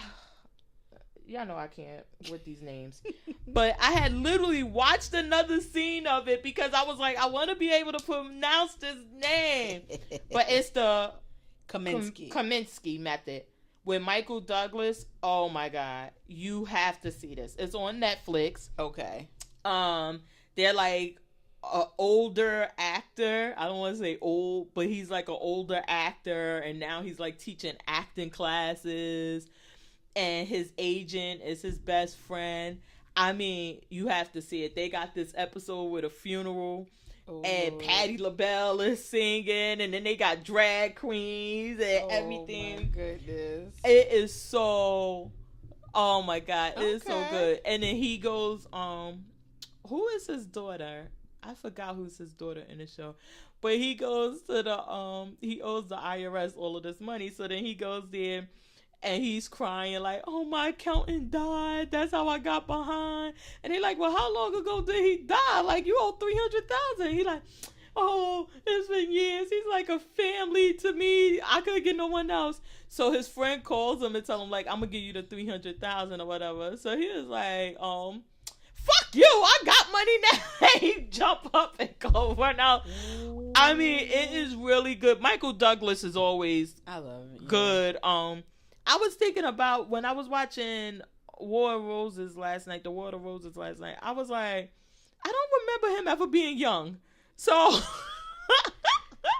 y'all know I can't with these names, but I had literally watched another scene of it because I was like, I want to be able to pronounce this name, but it's the Kaminsky Method with Michael Douglas. Oh my god, you have to see this. It's on Netflix. Okay. They're like an older actor. I don't want to say old, but he's like an older actor, and now he's like teaching acting classes, and his agent is his best friend. I mean, you have to see it. They got this episode with a funeral, and Patti LaBelle is singing, and then they got drag queens and everything. Oh my goodness. It is so, oh my god, it is so good. And then he goes, who is his daughter? I forgot who's his daughter in the show, but he goes to he owes the IRS all of this money. So then he goes there And he's crying like, oh, my accountant died. That's how I got behind. And they like, well, how long ago did he die? Like, you owe $300,000. He like, oh, it's been years. He's like a family to me. I couldn't get no one else. So his friend calls him and tell him like, I'm gonna give you the $300,000 or whatever. So he was like, fuck you, I got money now. He jump up and go run out. Ooh. I mean, it is really good. Michael Douglas is always good. I was thinking about when I was watching War of Roses last night, I was like, I don't remember him ever being young. So even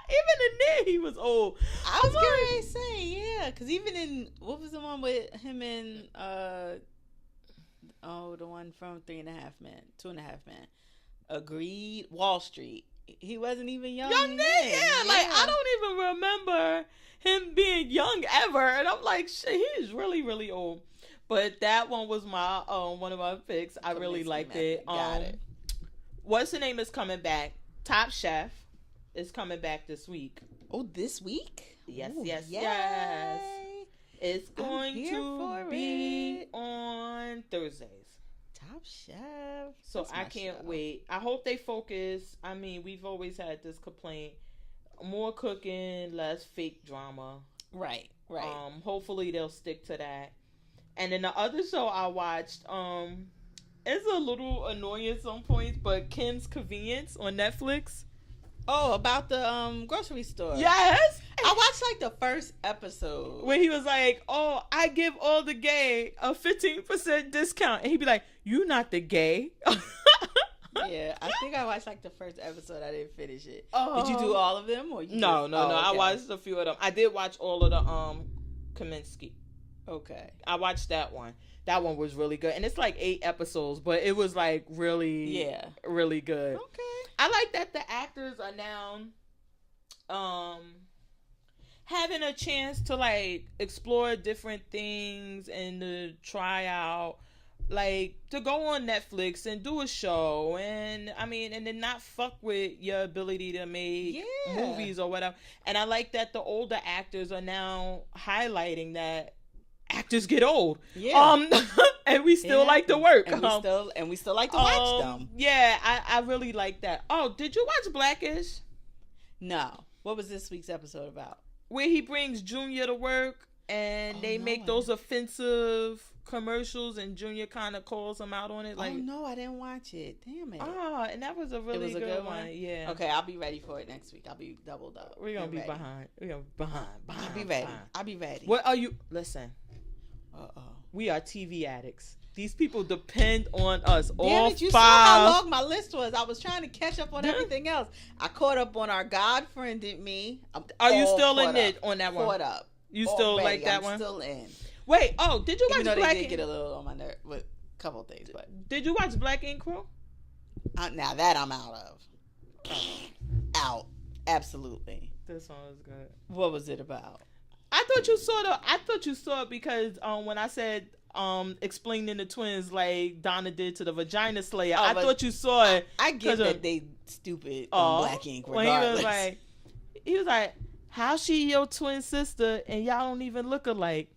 in there, he was old. I was going to say, yeah, because even in, what was the one with him in, the one from 2.5 Men, Agreed, Wall Street. He wasn't even young then. Yeah, like I don't even remember him being young ever, and I'm like, shit, he's really, really old. But that one was my one of my picks. I really liked it. Got it. What's the name is coming back? Top Chef is coming back this week. Oh, this week? Yes, ooh, yes, yay. yes. It's going to be on Thursdays. Top Chef. So I can't wait. I hope they focus. I mean, we've always had this complaint. More cooking, less fake drama. Right. Hopefully they'll stick to that. And then the other show I watched, it's a little annoying at some points, but Kim's Convenience on Netflix. Oh, about the grocery store. Yes. I watched like the first episode. When he was like, oh, I give all the gay a 15% discount. And he'd be like, you not the gay. Yeah, I think I watched like the first episode. I didn't finish it. Did you do all of them? Or No. Okay. I watched a few of them. I did watch all of the Kaminsky. Okay. I watched that one. That one was really good. And it's like 8 episodes, but it was like really, really good. Okay. I like that the actors are now having a chance to like explore different things and to try out, like to go on Netflix and do a show, and I mean, and then not fuck with your ability to make movies or whatever. And I like that the older actors are now highlighting that actors get old. Yeah. And we still like to work. And we still like to watch them. Yeah, I really like that. Oh, did you watch Blackish? No. What was this week's episode about? Where he brings Junior to work and they make those offensive commercials and Junior kind of calls him out on it. Like, oh no, I didn't watch it. Damn it. Oh, and that was a really good one. Yeah. Okay, I'll be ready for it next week. I'll be doubled up. We're gonna be behind. I'll be ready. I'll be ready. What are you? Listen. We are TV addicts. These people depend on us. Damn it, you saw how long my list was. I was trying to catch up on everything else. I caught up on Our God Friended Me. Are you still in it on that one? Caught up. You still like that one? I'm still in. Wait, did you watch Black Ink? They did get a little on my nerve with a couple of things, but did you watch Black Ink Crew? Now that I'm out of. Out. Absolutely. This one was good. What was it about? I thought you saw it because when I said explaining the twins like Donna did to the Vagina Slayer, I thought you saw it. I get that they stupid on Black Ink regardless. When he was like, how she your twin sister and y'all don't even look alike?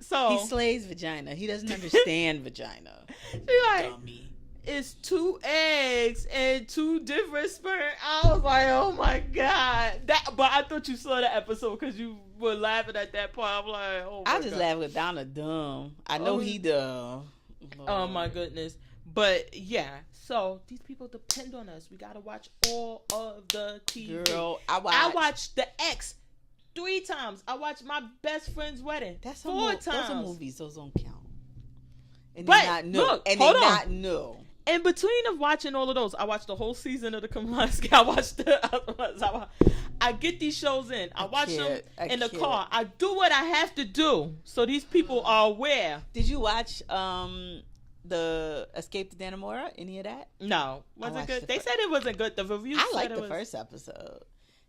So he slays vagina. He doesn't understand vagina. He like, dummy. It's 2 eggs and 2 different sperm. I was like, oh my God. But I thought you saw the episode because you were laughing at that part. I'm like, oh my God. I just laugh with Donna dumb. I know he dumb. Oh my goodness. But yeah, so these people depend on us. We got to watch all of the TV. Girl, I watched The X 3 times. I watched My Best Friend's Wedding 4 times. Those are movies. Those don't count. And but not new. Look, and hold they on. not new. In between of watching all of those, I watched the whole season of the Kaminsky. I watched the other ones. I get these shows in. I watch them in the car. I do what I have to do so these people are aware. Did you watch the Escape to Dannemora? Any of that? No. Was it good? They said it wasn't good. The reviews I liked the first episode.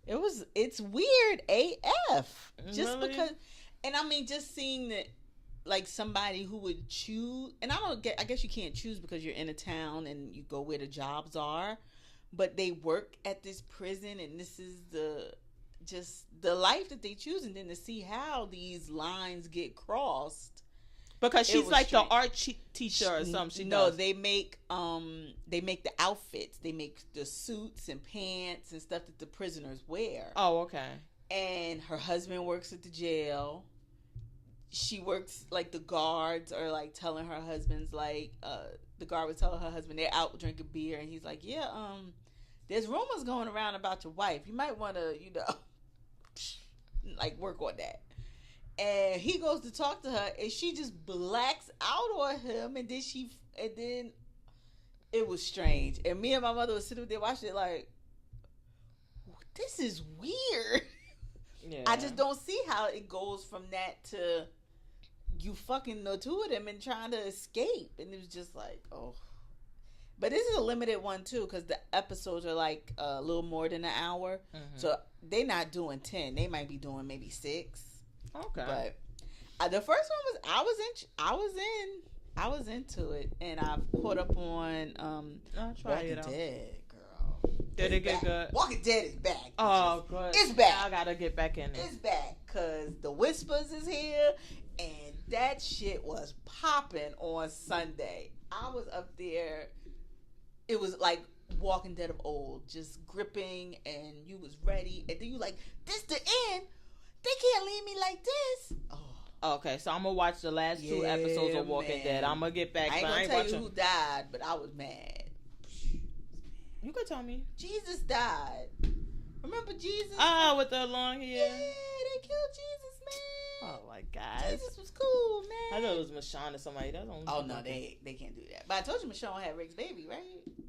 It's weird AF. Just really? because, and I mean, just seeing that. Like somebody who would choose, and I guess you can't choose because you're in a town and you go where the jobs are, but they work at this prison and this is just the life that they choose, and then to see how these lines get crossed. Because she's like strange. The art teacher or something. They make the outfits. They make the suits and pants and stuff that the prisoners wear. Oh, okay. And her husband works at the jail. She works like the guards are like telling her husband's like the guard was telling her husband they're out drinking beer, and he's like, yeah, there's rumors going around about your wife. You might want to, like work on that. And he goes to talk to her, and she just blacks out on him. And then it was strange. And me and my mother was sitting there watching it like, this is weird. Yeah. I just don't see how it goes from that to you fucking know two of them and trying to escape. And it was just like, oh. But this is a limited one too, because the episodes are like a little more than an hour. Mm-hmm. So they're not doing 10. They might be doing maybe 6. Okay, but the first one I was into it, and I've caught up on Walking Dead, girl. Did it get good? Walking Dead is back. Oh, good. It's back. I gotta get back in it. It's back because the Whispers is here, and that shit was popping on Sunday. I was up there. It was like Walking Dead of old, just gripping, and you was ready, and then you like, this the end. They can't leave me like this. Oh. Okay, so I'm gonna watch the last 2 episodes of Walking Dead. I'm gonna get back. I ain't gonna tell you who died, but I was mad. You could tell me. Jesus died. Remember Jesus? With the long hair. Yeah, they killed Jesus, man. Oh my God. Jesus was cool, man. I thought it was Michonne or somebody. That don't. Oh no, they can't do that. But I told you Michonne had Rick's baby, right?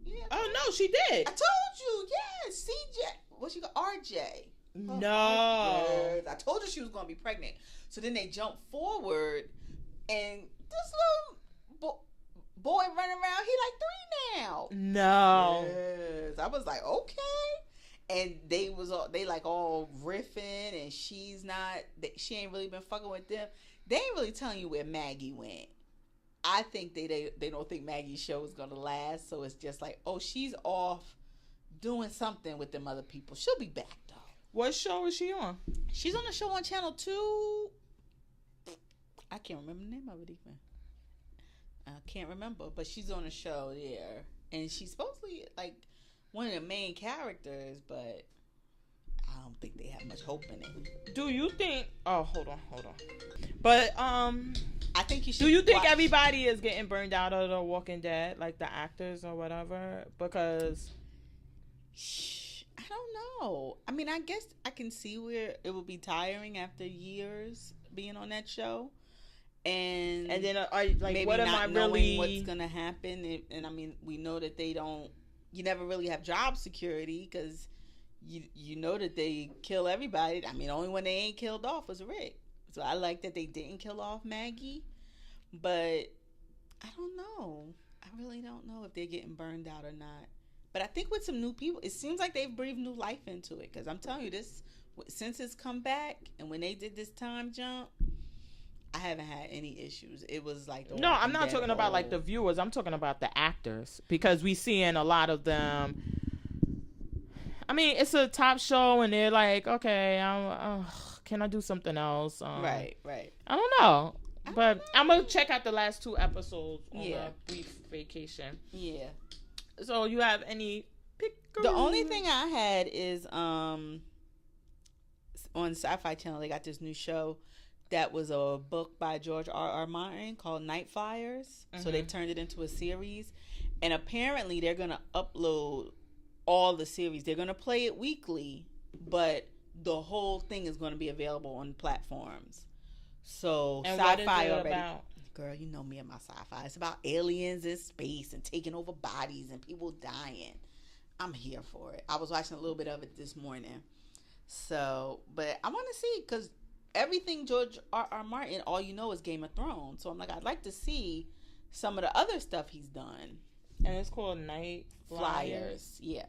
Yeah. Oh no, she did. I told you, yes. CJ. What she got? RJ. No. Yes. I told you she was going to be pregnant. So then they jump forward, and this little boy running around, he like 3 now. No. Yes. I was like, okay. And they like all riffing, and she ain't really been fucking with them. They ain't really telling you where Maggie went. I think they don't think Maggie's show is going to last. So it's just like, oh, she's off doing something with them other people. She'll be back though. What show is she on? She's on a show on Channel 2. I can't remember the name of it even. I can't remember, but she's on a show there. And she's supposedly like one of the main characters, but I don't think they have much hope in it. Do you think... Oh, hold on. But, I think you should do you think everybody is getting burned out of The Walking Dead? Like the actors or whatever? Because... I don't know. I mean, I guess I can see where it will be tiring after years being on that show, and then like, what am I really? What's gonna happen? And I mean, we know that they don't. You never really have job security because you know that they kill everybody. I mean, the only one they ain't killed off was Rick. So I like that they didn't kill off Maggie, but I don't know. I really don't know if they're getting burned out or not. But I think with some new people, it seems like they've breathed new life into it. Because I'm telling you, this, since it's come back, and when they did this time jump, I haven't had any issues. It was like... No, I'm not talking about like the viewers. I'm talking about the actors. Because we seeing a lot of them... I mean, it's a top show, and they're like, okay, can I do something else? Right. I don't know. But I'm going to check out the last 2 episodes on a brief vacation. Yeah. So you have any pickles? The only thing I had is on Sci-Fi Channel, they got this new show that was a book by George R.R. Martin called Night Flyers. Mm-hmm. So they've turned it into a series. And apparently they're going to upload all the series. They're going to play it weekly, but the whole thing is going to be available on platforms. So and Sci-Fi what is it already... about? Girl, you know me and my sci-fi. It's about aliens in space and taking over bodies and people dying. I'm here for it. I was watching a little bit of it this morning. So, but I want to see, because everything George R.R. Martin, all you know is Game of Thrones. So I'm like, I'd like to see some of the other stuff he's done. And it's called Night Flyers. Yeah.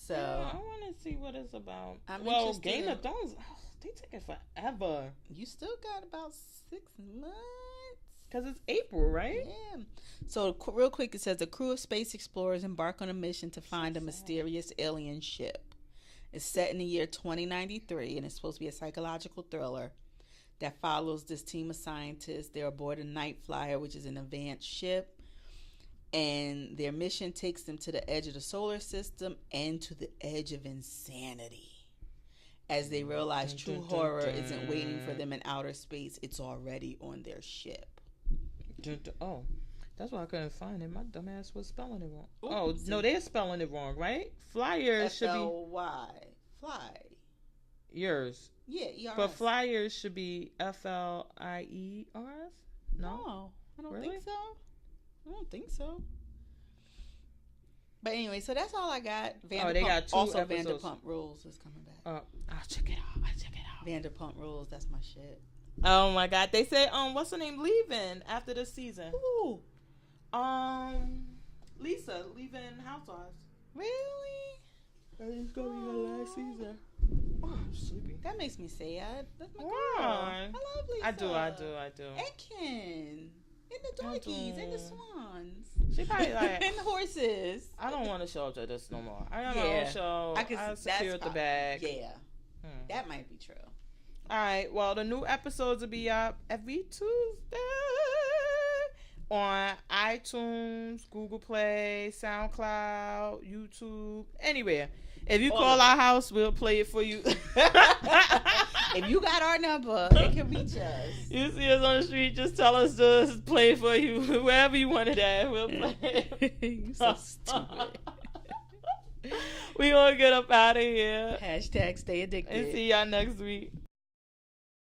So I want to see what it's about. Game of Thrones... They take it forever. You still got about 6 months. Because it's April, right? Yeah. So, real quick, it says a crew of space explorers embark on a mission to find a mysterious alien ship. It's set in the year 2093, and it's supposed to be a psychological thriller that follows this team of scientists. They're aboard a Night Flyer, which is an advanced ship, and their mission takes them to the edge of the solar system and to the edge of insanity. As they realize true horror isn't waiting for them in outer space, it's already on their ship. Oh, that's why I couldn't find it. My dumbass was spelling it wrong. Ooh, oh, no, they're spelling it wrong, right? Flyers should be F-L-Y. Fly. yours. Yeah, E-R-S. But flyers should be F-L-I-E-R-S? No, I don't really? think so. I don't think so. But anyway, so that's all I got. Vanderpump, they got 2 also episodes. Vanderpump Rules is coming back. I'll check it out. Vanderpump Rules, that's my shit. Oh my God, they say what's her name leaving after this season? Ooh. Lisa leaving Housewives. Really? It's gonna be her last season. Oh, I'm sleepy. That makes me sad. That's my girl. Why? I love Lisa. I do. And Ken. And the donkeys. And the swans. She probably like and the horses. I don't want to show up to this no more. I got my own show. I secured the bag. Yeah. That might be true. All right. Well, the new episodes will be up every Tuesday on iTunes, Google Play, SoundCloud, YouTube, anywhere. If you call our house, we'll play it for you. If you got our number, it can reach us. You see us on the street, just tell us to play it for you. Wherever you want it at, we'll play it. You so stupid. We gonna get up out of here. # stay addicted. And see y'all next week.